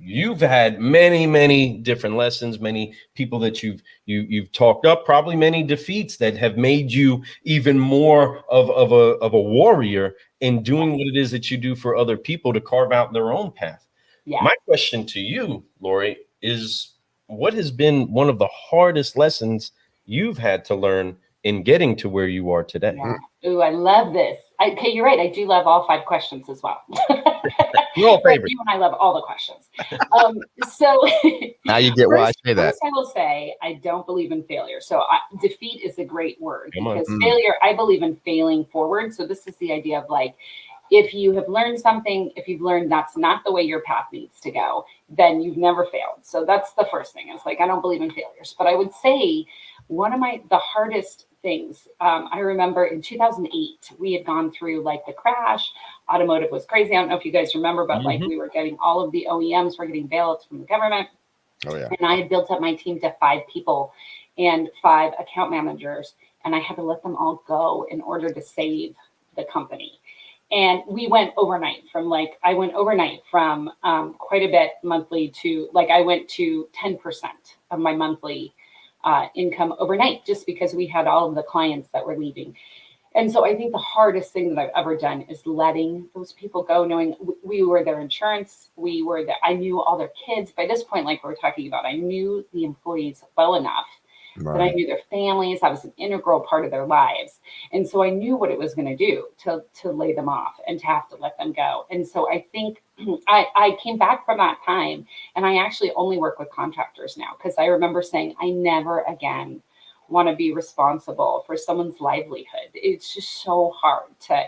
You've had many different lessons, many people that you've talked up, probably many defeats that have made you even more of a warrior in doing what it is that you do for other people to carve out their own path. Yeah. My question to you, Laurie, is what has been one of the hardest lessons you've had to learn in getting to where you are today? Yeah. Ooh, I love this. Okay, you're right. I do love all 5 questions as well. We're all But favorites. you and I love all the questions. So Now you get why I say that. First, I will say I don't believe in failure. So defeat is a great word Come on. because failure, I believe in failing forward. So this is the idea of like, if you have learned something, if you've learned that's not the way your path needs to go, then you've never failed. So that's the first thing. It's like, I don't believe in failures. But I would say one of the hardest things, I remember in 2008, we had gone through like the crash. Automotive was crazy. I don't know if you guys remember, but like we were getting all of the OEMs were getting bailouts from the government. Oh yeah. And I had built up my team to 5 people and 5 account managers, and I had to let them all go in order to save the company. And we went overnight from quite a bit monthly to like I went to 10% of my monthly income overnight, just because we had all of the clients that were leaving. And so I think the hardest thing that I've ever done is letting those people go, knowing we were their insurance. I knew all their kids. By this point, like we were talking about, I knew the employees well enough that I knew their families. I was an integral part of their lives. And so I knew what it was going to do to lay them off and to have to let them go. And so I think I came back from that time, and I actually only work with contractors now, because I remember saying, I never again want to be responsible for someone's livelihood. It's just so hard to,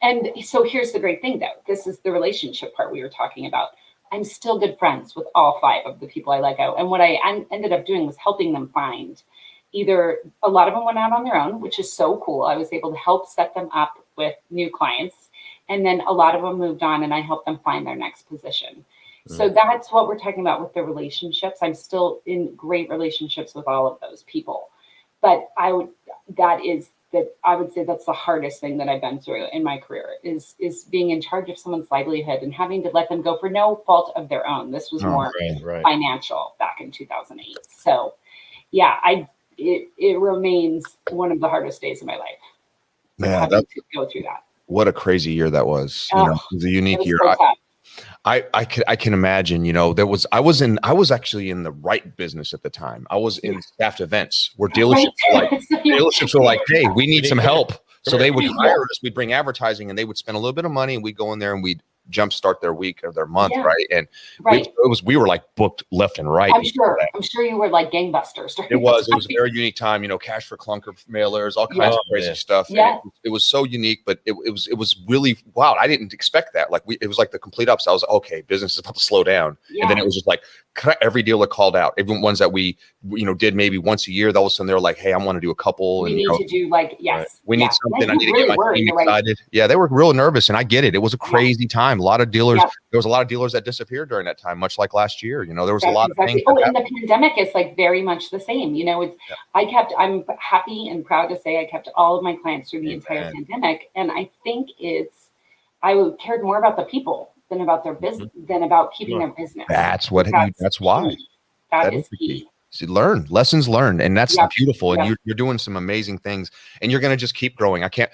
and so here's the great thing though, this is the relationship part we were talking about. I'm still good friends with all 5 of the people I let go. And what I ended up doing was helping them find either, a lot of them went out on their own, which is so cool. I was able to help set them up with new clients. And then a lot of them moved on, and I helped them find their next position. So that's what we're talking about with the relationships. I'm still in great relationships with all of those people. But I would say that's the hardest thing that I've been through in my career is being in charge of someone's livelihood and having to let them go for no fault of their own. This was more financial back in 2008. So yeah, it remains one of the hardest days of my life. Man, having to go through that. what a crazy year that was. Oh, it was a unique year. So tough. I can imagine, I was actually in the right business at the time. I was in staffed events where dealerships were like, hey, we need some help. So they would hire us, we'd bring advertising, and they would spend a little bit of money, and we'd go in there and we'd jumpstart their week or their month, Yeah. right? And Right. we were like booked left and right. I'm sure you were like gangbusters. It was a very unique time, cash for clunker mailers, all kinds of crazy stuff. And Yeah. it was so unique, but it was really, wow. I didn't expect that. Like it was like the complete opposite. I was like, okay, business is about to slow down. Yeah. And then it was just like every dealer called out, even ones that we, did maybe once a year. All of a sudden they're like, hey, I want to do a couple. We and need to do like, yes. right. We need something. I need to really get my team excited. Yeah, they were real nervous, and I get it. It was a crazy time. A lot of dealers. Yeah. There was a lot of dealers that disappeared during that time, much like last year. There was a lot of things. Oh, and the pandemic is like very much the same. I'm happy and proud to say I kept all of my clients through the entire pandemic, and I think I cared more about the people than about their business, than about keeping their business. That's what. That's why. That is key. So lessons learned, and that's beautiful. And Yeah. you're doing some amazing things, and you're going to just keep growing. I can't,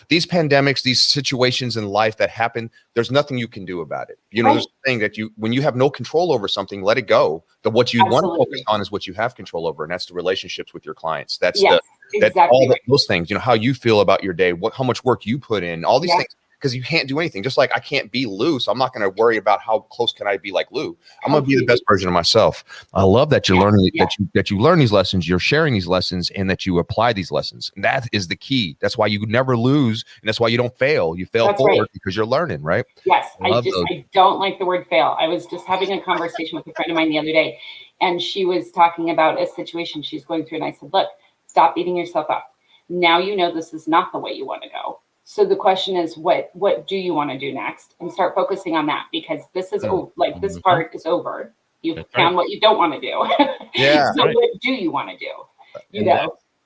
these pandemics, these situations in life that happen, there's nothing you can do about it. There's a thing that when you have no control over something, let it go. What you want to focus on is what you have control over, and that's the relationships with your clients. That's those things. How you feel about your day, how much work you put in, all these things. Because you can't do anything. Just like I can't be Lou, so I'm not going to worry about how close can I be like Lou. I'm going to be the best version of myself. I love that you're learning that you learn these lessons, you're sharing these lessons, and that you apply these lessons. And that is the key. That's why you never lose, and that's why you don't fail. You fail forward because you're learning, right? Yes, I don't like the word fail. I was just having a conversation with a friend of mine the other day, and she was talking about a situation she's going through, and I said, "Look, stop beating yourself up. Now this is not the way you want to go. So the question is, what do you want to do next? And start focusing on that, because this is this part is over. You've found what you don't want to do. Yeah. So what do you want to do?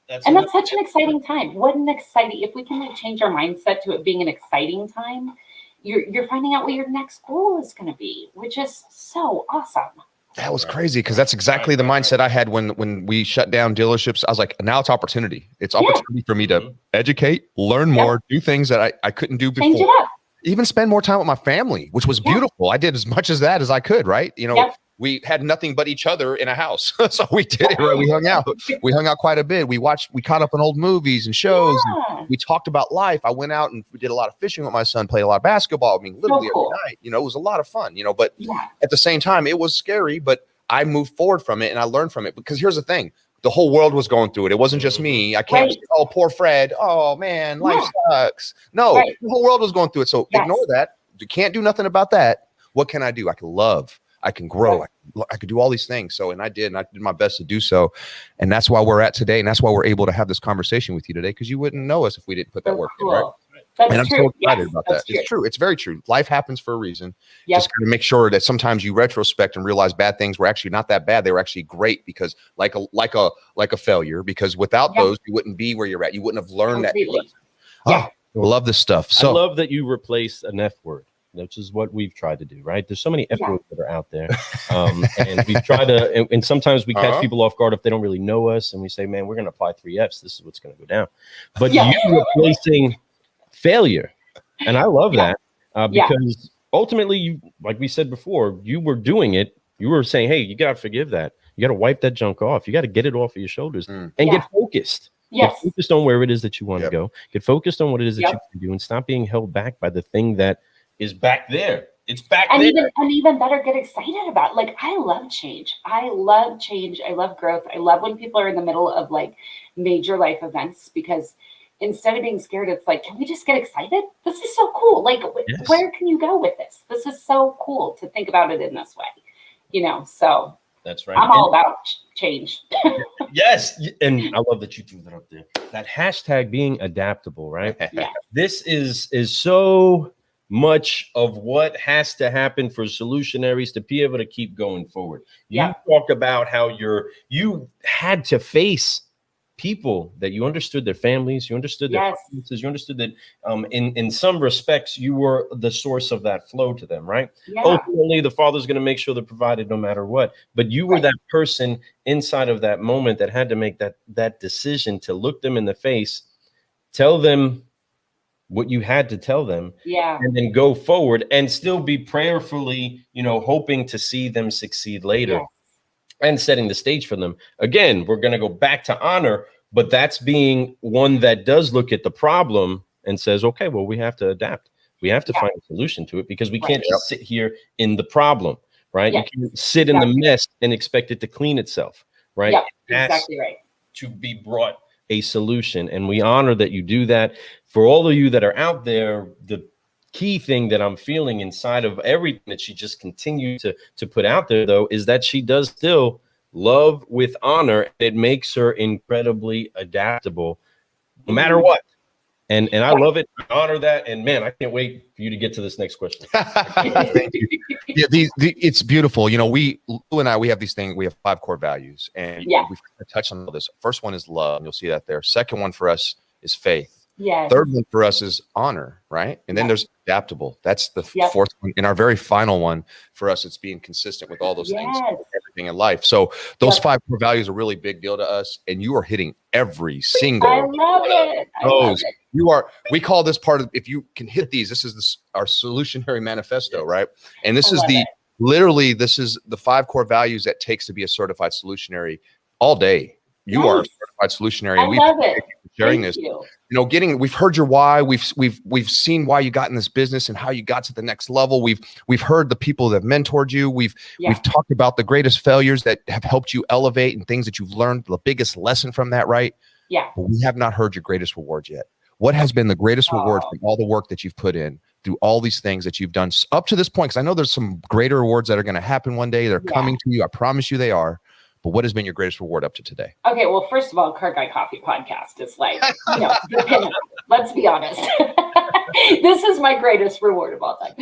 That's such an exciting time. If we can change our mindset to it being an exciting time, you're finding out what your next goal is going to be, which is so awesome. That was crazy, because that's exactly the mindset I had when we shut down dealerships. I was like, now it's opportunity. It's opportunity for me to educate, learn more, do things that I couldn't do before. Change it up. Even spend more time with my family, which was beautiful. I did as much as that as I could, right? We had nothing but each other in a house. So we did it, right? We hung out. We hung out quite a bit. We caught up on old movies and shows. And we talked about life. I went out and we did a lot of fishing with my son, played a lot of basketball. Literally every night. It was a lot of fun, but at the same time, it was scary, but I moved forward from it and I learned from it, because here's the thing. The whole world was going through it. It wasn't just me. I can't say, oh, poor Fred. Oh man, life sucks. No, the whole world was going through it. So ignore that. You can't do nothing about that. What can I do? I can love. I can grow. I could do all these things. So, and I did my best to do so. And that's why we're at today. And that's why we're able to have this conversation with you today, because you wouldn't know us if we didn't put that work in, right? That's and I'm true. so excited about that. True. It's true. It's very true. Life happens for a reason. Just got to make sure that sometimes you retrospect and realize bad things were actually not that bad. They were actually great, because like a failure, because without those, you wouldn't be where you're at. You wouldn't have learned that. I love this stuff. So I love that you replaced an F word, which is what we've tried to do, right? There's so many F words that are out there. And we've tried to, and sometimes we catch people off guard if they don't really know us, and we say, man, we're going to apply 3 Fs. This is what's going to go down. But you replacing failure. And I love that because ultimately, like we said before, you were doing it. You were saying, hey, you got to forgive that. You got to wipe that junk off. You got to get it off of your shoulders and get focused. Yes. Get focused on where it is that you want to go. Get focused on what it is that you can do, and stop being held back by the thing that is back there. It's back there. Even better, get excited about it. Like, I love change. I love change. I love growth. I love when people are in the middle of major life events, because instead of being scared, it's like, can we just get excited? This is so cool. Like, where can you go with this? This is so cool to think about it in this way, so that's right. I'm all about change. Yes. And I love that you threw that up there. That hashtag being adaptable, right? Yeah. This is so much of what has to happen for solutionaries to be able to keep going forward. You talk about how you had to face people that you understood their families, you understood their finances, you understood that in some respects you were the source of that flow to them, right? Ultimately, the father's going to make sure they're provided no matter what, but you were that person inside of that moment that had to make that decision to look them in the face, tell them what you had to tell them, and then go forward and still be prayerfully, hoping to see them succeed later. And setting the stage for them. Again, we're going to go back to honor, but that's being one that does look at the problem and says, okay, well, we have to adapt. We have to find a solution to it because we can't just sit here in the problem, right? Yes. You can sit in the mess and expect it to clean itself, right? Yep, It has exactly right. to be brought a solution. And we honor that you do that. For all of you that are out there, the key thing that I'm feeling inside of everything that she just continued to put out there, though, is that she does still love with honor. It makes her incredibly adaptable no matter what. And I love it. I honor that. And man, I can't wait for you to get to this next question. Thank you. Yeah, it's beautiful. You know, Lou and I, we have these things. We have 5 core values, and we've touched on all this. First one is love. You'll see that there. Second one for us is faith. Yes. Third one for us is honor, right? And then there's adaptable. That's the fourth one. And our very final one for us, it's being consistent with all those things, everything in life. So those 5 core values are really big deal to us. And you are hitting every single. I love it. I love it. You are. We call this part of. If you can hit these, this is our solutionary manifesto, right? And this is literally this is the 5 core values that takes to be a certified solutionary all day. You are a certified solutionary. I love it. Sharing this, you know, we've heard your why. We've seen why you got in this business and how you got to the next level. We've heard the people that have mentored you. We've talked about the greatest failures that have helped you elevate and things that you've learned. The biggest lesson from that, right? Yeah. But we have not heard your greatest reward yet. What has been the greatest reward from all the work that you've put in through all these things that you've done up to this point? Because I know there's some greater rewards that are going to happen one day. They're coming to you. I promise you they are. But what has been your greatest reward up to today? Okay, well, first of all, Car Guy Coffee Podcast is like, you know, the pinnacle. Let's be honest. This is my greatest reward of all time.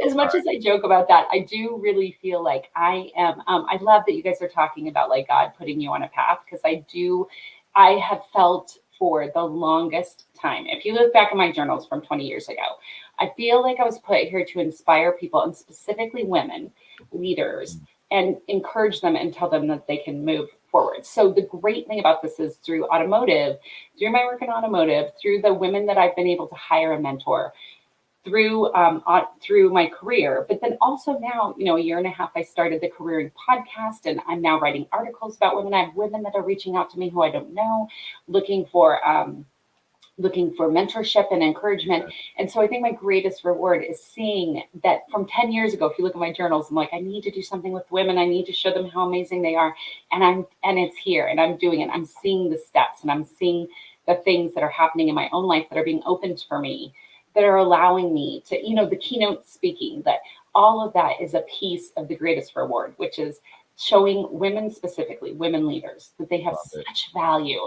As much as I joke about that, I do really feel like I am. I love that you guys are talking about like God putting you on a path, because I have felt for the longest time. If you look back at my journals from 20 years ago, I feel like I was put here to inspire people, and specifically women leaders, and encourage them and tell them that they can move forward. So the great thing about this is through automotive, through my work in automotive, through the women that I've been able to hire and mentor, through my career, but then also now, you know, a year and a half, I started the Carearing podcast, and I'm now writing articles about women. I have women that are reaching out to me who I don't know, looking for mentorship and encouragement. And so I think my greatest reward is seeing that from 10 years ago, if you look at my journals, I'm like, I need to do something with women. I need to show them how amazing they are. And it's here, and I'm doing it. I'm seeing the steps, and I'm seeing the things that are happening in my own life that are being opened for me, that are allowing me to, you know, the keynote speaking, that all of that is a piece of the greatest reward, which is showing women, specifically women leaders, that they have such value,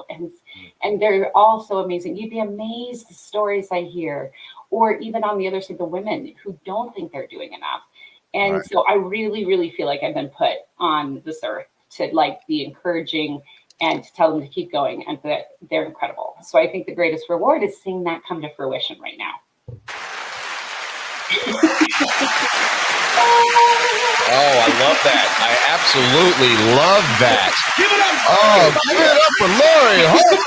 and they're all so amazing. You'd be amazed the stories I hear, or even on the other side, the women who don't think they're doing enough. And so I really, really feel like I've been put on this earth to like be encouraging and to tell them to keep going, and that they're incredible. So I think the greatest reward is seeing that come to fruition right now. Oh, I love that. I absolutely love that. Give it up. Oh, give it up for Laurie Halter.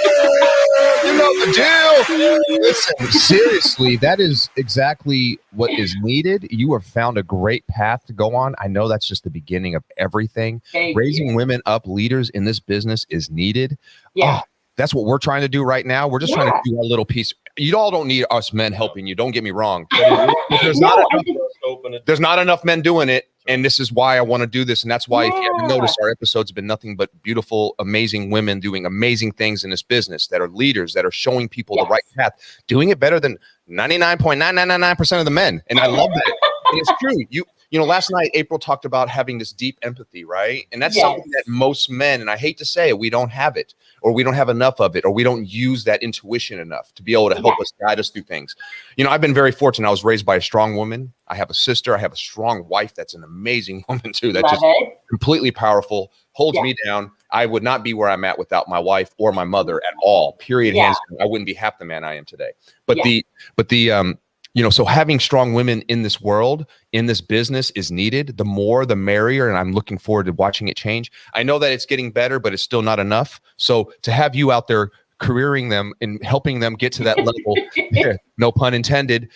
You know the deal. Listen, seriously, that is exactly what is needed. You have found a great path to go on. I know that's just the beginning of everything. Raising women up leaders in this business is needed. Yeah. Oh, that's what we're trying to do right now. We're just trying to do our little piece. You all don't need us men helping you. Don't get me wrong. There's not enough men doing it. And this is why I want to do this. And that's why, if you haven't noticed, our episodes have been nothing but beautiful, amazing women doing amazing things in this business, that are leaders, that are showing people the right path, doing it better than 99.9999% of the men. And I love that. And it's true. You know, last night, April talked about having this deep empathy, right? And that's something that most men, and I hate to say it, we don't have it, or we don't have enough of it, or we don't use that intuition enough to be able to help us, guide us through things. You know, I've been very fortunate. I was raised by a strong woman. I have a sister. I have a strong wife that's an amazing woman too. That's just completely powerful, holds me down. I would not be where I'm at without my wife or my mother at all. Period. Hands down. I wouldn't be half the man I am today. But you know, so having strong women in this world, in this business, is needed. The more, the merrier. And I'm looking forward to watching it change. I know that it's getting better, but it's still not enough. So to have you out there careering them and helping them get to that level, no pun intended,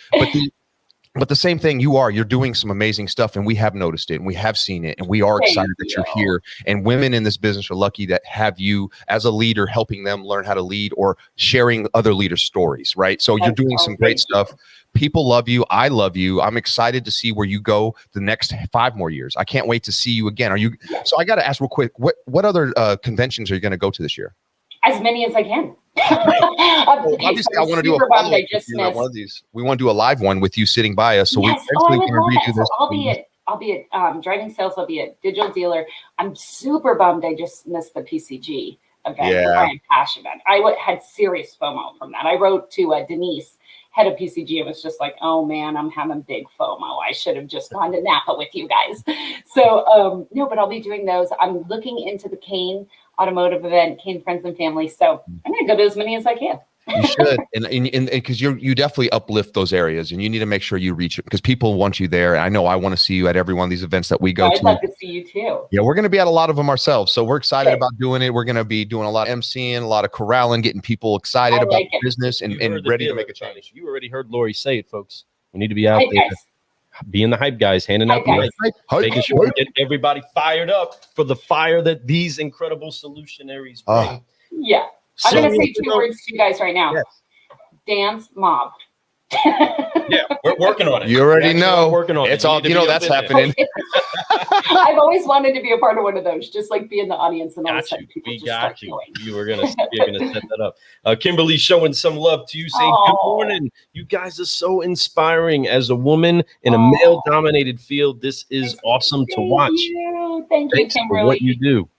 but But the same thing you're doing some amazing stuff, and we have noticed it and we have seen it, and we are excited that you're here. And women in this business are lucky that have you as a leader, helping them learn how to lead or sharing other leaders' stories, right? So you're doing some great stuff. People love you. I love you. I'm excited to see where you go the next 5 more years. I can't wait to see you again. So I got to ask real quick, what other conventions are you going to go to this year? As many as I can. Obviously, I want to do a follow-up I just with one of these. We want to do a live one with you sitting by us. So yes. we I would love that. So this. I'll be at driving sales. I'll be at digital dealer. I'm super bummed I just missed the PCG event, the Brian Pash event. I had serious FOMO from that. I wrote to Denise, head of PCG, and was just like, oh man, I'm having big FOMO. I should have just gone to Napa with you guys. So no, but I'll be doing those. I'm looking into the Kane automotive event, Kane Friends and Family. So I'm going to go to as many as I can. You should, and because you definitely uplift those areas, and you need to make sure you reach it because people want you there. I know I want to see you at every one of these events that we go to. I'd love to see you too. Yeah, we're going to be at a lot of them ourselves, so we're excited about doing it. We're going to be doing a lot of emceeing, a lot of corralling, getting people excited about the business and ready to make a change. You already heard Laurie say it, folks. We need to be out there, being the hype guys, handing out the mic, making sure we get everybody fired up for the fire that these incredible solutionaries bring. Yeah. I'm going to say 2 words to you guys right now. Yes. Dance mob. Yeah, we're working on it. You already know. Working on it's all, that's happening. I've always wanted to be a part of one of those, just like be in the audience and all of a sudden people just start going. You're gonna set that up. Kimberly's showing some love to you, saying good morning. You guys are so inspiring as a woman in a male-dominated field. This is awesome to watch. Thank you, Kimberly. For what you do.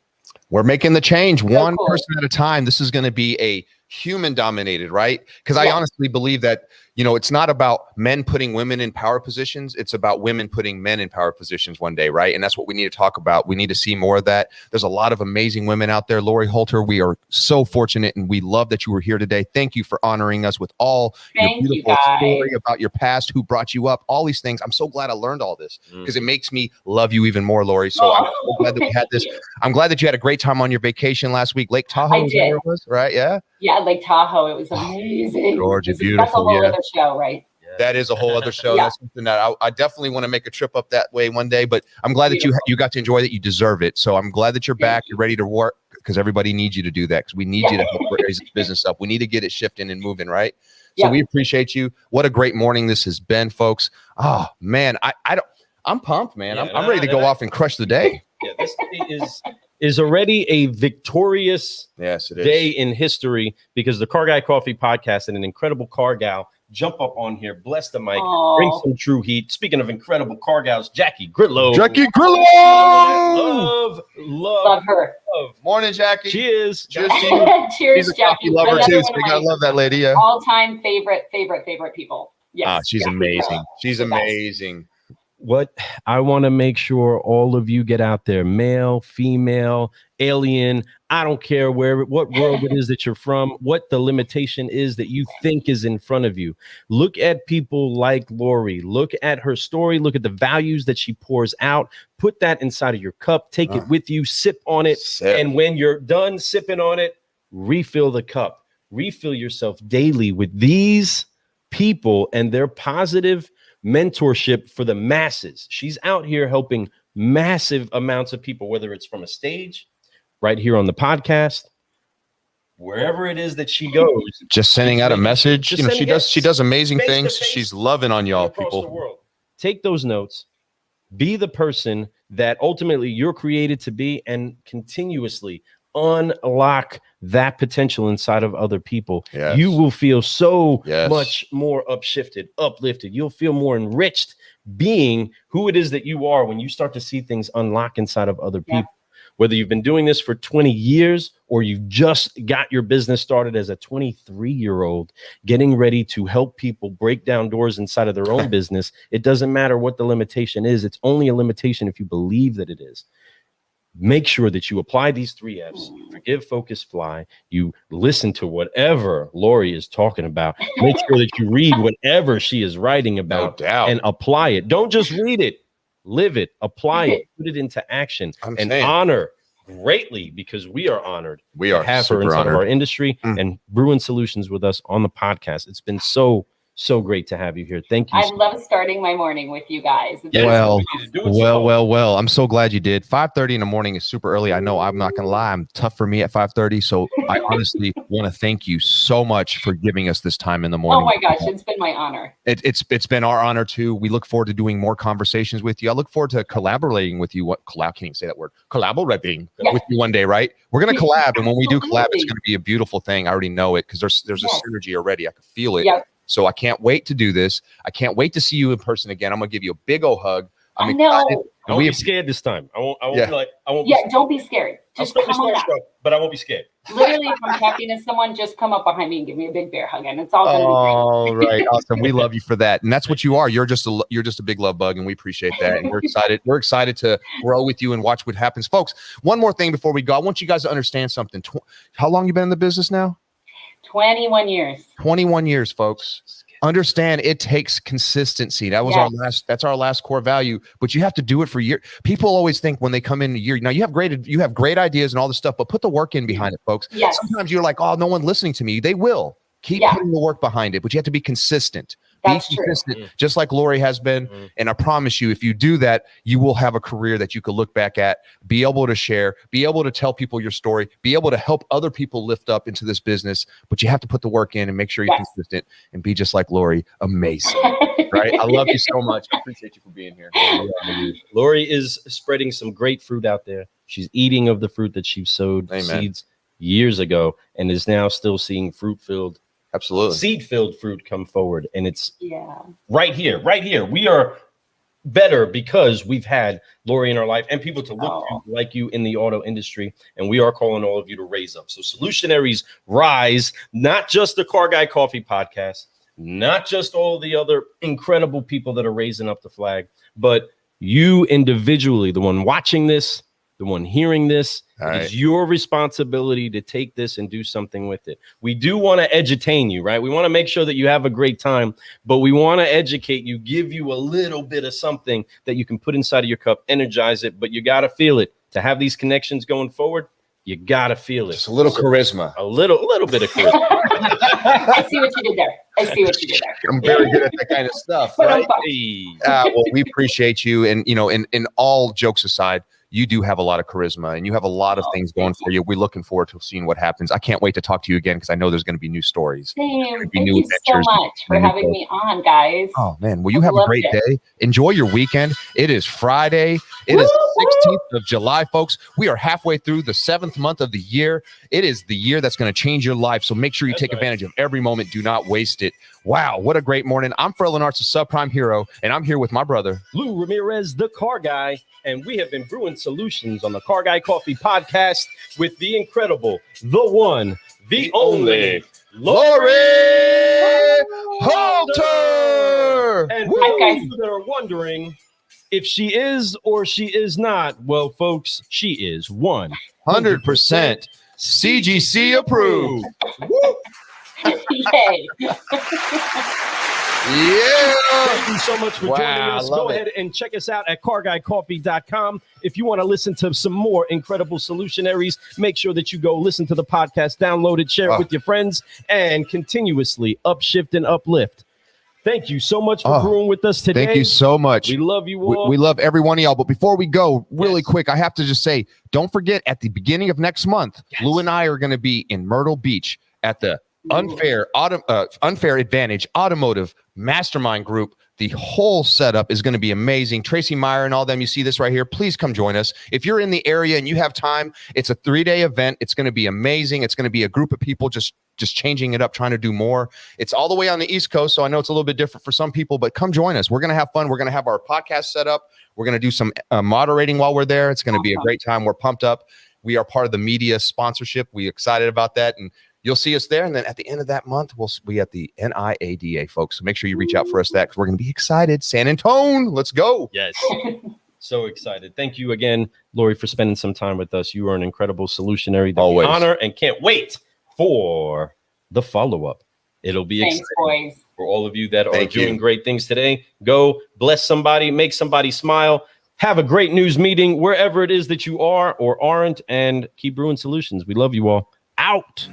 We're making the change one person at a time. This is going to be a human dominated, right? Because I honestly believe that, it's not about men putting women in power positions. It's about women putting men in power positions one day, right? And that's what we need to talk about. We need to see more of that. There's a lot of amazing women out there. Laurie Halter, we are so fortunate and we love that you were here today. Thank you for honoring us with all your beautiful story about your past, who brought you up, all these things. I'm so glad I learned all this because it makes me love you even more, Laurie. So I'm so glad that we had this. I'm glad that you had a great time on your vacation last week. Lake Tahoe, I did. Right? Yeah. Yeah, Lake Tahoe. It was amazing. Georgia, beautiful. That's a whole other show, right? That is a whole other show. That's something that I definitely want to make a trip up that way one day. But I'm glad that you got to enjoy that. You deserve it. So I'm glad that you're back. You're ready to work because everybody needs you to do that because we need you to help raise this business up. We need to get it shifting and moving, right? So we appreciate you. What a great morning this has been, folks. Oh man, I'm pumped, man. I'm ready to go off and crush the day. Yeah, this is already a victorious day in history because the Car Guy Coffee podcast and an incredible car gal jump up on here, bless the mic, bring some true heat. Speaking of incredible car gals, Jackie Grillo. Love her. Morning, Jackie. Cheers. Cheers, She's a Jackie. coffee lover too, so we gotta love that lady. Yeah. All-time favorite people. Yes. She's amazing. She's amazing. What I want to make sure all of you get out there, male, female, alien, I don't care what world it is that you're from, what the limitation is that you think is in front of you. Look at people like Laurie. Look at her story. Look at the values that she pours out. Put that inside of your cup. Take it with you. Sip on it. And when you're done sipping on it, refill the cup. Refill yourself daily with these people and their positive mentorship for the masses. She's out here helping massive amounts of people, whether it's from a stage, right here on the podcast, wherever it is that she goes. Just sending out a message. She does amazing things. She's loving on y'all, people. The world. Take those notes. Be the person that ultimately you're created to be and continuously unlock that potential inside of other people. You will feel so much more uplifted. You'll feel more enriched being who it is that you are when you start to see things unlock inside of other people. Whether you've been doing this for 20 years or you've just got your business started as a 23-year-old getting ready to help people break down doors inside of their own business, it doesn't matter what the limitation is. It's only a limitation if you believe that it is. Make sure that you apply these 3 F's. Forgive, focus, fly. You listen to whatever Laurie is talking about. Make sure that you read whatever she is writing about and apply it. Don't just read it. Live it. Apply it. Put it into action. Honor greatly because we are honored. We are to have her inside of our industry and brewing solutions with us on the podcast. It's been so So great to have you here. Thank you. I love starting my morning with you guys. Yes, Well, we need to do it so. well. I'm so glad you did. 5:30 in the morning is super early. I know. I'm not gonna lie. I'm tough for me at 5:30. So I honestly want to thank you so much for giving us this time in the morning. Oh my gosh, it's been my honor. It's been our honor too. We look forward to doing more conversations with you. I look forward to collaborating with you. Can't even say that word. Collaborating with you one day, right? We're gonna collab, and when we do collab, it's gonna be a beautiful thing. I already know it because there's a synergy already. I can feel it. Yep. So I can't wait to do this. I can't wait to see you in person again. I'm gonna give you a big old hug. I know. I won't be scared this time. I won't be like, I won't. Yeah, don't be scared. Just come on up. But I won't be scared. Literally, if I'm talking to someone, just come up behind me and give me a big bear hug, and it's all gonna All right, awesome. We love you for that, and that's what you are. You're just a big love bug, and we appreciate that. And we're excited. We're excited to grow with you and watch what happens, folks. One more thing before we go, I want you guys to understand something. How long you been in the business now? 21 years. 21 years, folks. Understand it takes consistency. That was that's our last core value, but you have to do it for years. People always think when they come in a year, now you have great ideas and all this stuff, but put the work in behind it, folks. Yes. Sometimes you're like, oh, no one's listening to me. They will. Keep putting the work behind it, but you have to be consistent. That's be consistent, just like Laurie has been. And I promise you, if you do that, you will have a career that you could look back at, be able to share, be able to tell people your story, be able to help other people lift up into this business. But you have to put the work in and make sure you're consistent and be just like Laurie. Amazing. Right? I love you so much. I appreciate you for being here. Laurie is spreading some great fruit out there. She's eating of the fruit that she sowed seeds years ago and is now still seeing fruit-filled, seed-filled fruit come forward. And it's right here. We are better because we've had Laurie in our life and people to look to like you in the auto industry. And we are calling all of you to raise up. So Solutionaries Rise, not just the Car Guy Coffee podcast, not just all the other incredible people that are raising up the flag, but you individually, the one watching this, the one hearing this. It is your responsibility to take this and do something with it. We do want to edutain you, right? We want to make sure that you have a great time, but we want to educate you, give you a little bit of something that you can put inside of your cup, energize it, but you got to feel it. To have these connections going forward, you got to feel it. Just a little charisma. A little bit of charisma. I see what you did there. I'm very good at that kind of stuff. Right? Well, we appreciate you. And, you know, in all jokes aside, you do have a lot of charisma and you have a lot of things going for you. We're looking forward to seeing what happens. I can't wait to talk to you again because I know there's going to be new stories. Thank you so much for having me on, guys. Oh, man. Well, you have a great day. Enjoy your weekend. It is Friday. It is the 16th of July, folks. We are halfway through the 7th month of the year. It is the year that's going to change your life. So make sure you take advantage of every moment. Do not waste it. Wow, what a great morning. I'm Ferlin Arts, a subprime hero, and I'm here with my brother, Lou Ramirez, the Car Guy, and we have been brewing solutions on the Car Guy Coffee podcast with the incredible, the one, the only, Laurie Halter. And for those of you that are wondering if she is or she is not, well, folks, she is 100% CGC approved. Yay. Thank you so much for joining us. Go ahead and check us out at carguycoffee.com. If you want to listen to some more incredible solutionaries, make sure that you go listen to the podcast, download it, share it with your friends, and continuously upshift and uplift. Thank you so much for brewing with us today. Thank you so much. We love you all. We love every one of y'all. But before we go, really quick, I have to just say, don't forget at the beginning of next month, Lou and I are going to be in Myrtle Beach at the Unfair Advantage Automotive Mastermind Group. The whole setup is going to be amazing. Tracy Meyer and all them, you see this right here. Please come join us. If you're in the area and you have time, it's a 3-day event. It's going to be amazing. It's going to be a group of people just changing it up, trying to do more. It's all the way on the East Coast, so I know it's a little bit different for some people, but come join us. We're going to have fun. We're going to have our podcast set up. We're going to do some moderating while we're there. It's going to be a great time. We're pumped up. We are part of the media sponsorship. We're excited about that, and you'll see us there. And then at the end of that month, we'll be at the NIADA, folks. So make sure you reach out for us because we're going to be excited. San Antonio, let's go. Yes. So excited. Thank you again, Laurie, for spending some time with us. You are an incredible solutionary that we honor and can't wait for the follow-up. It'll be exciting for all of you that are doing great things today. Go bless somebody, make somebody smile. Have a great news meeting wherever it is that you are or aren't, and keep brewing solutions. We love you all. Out.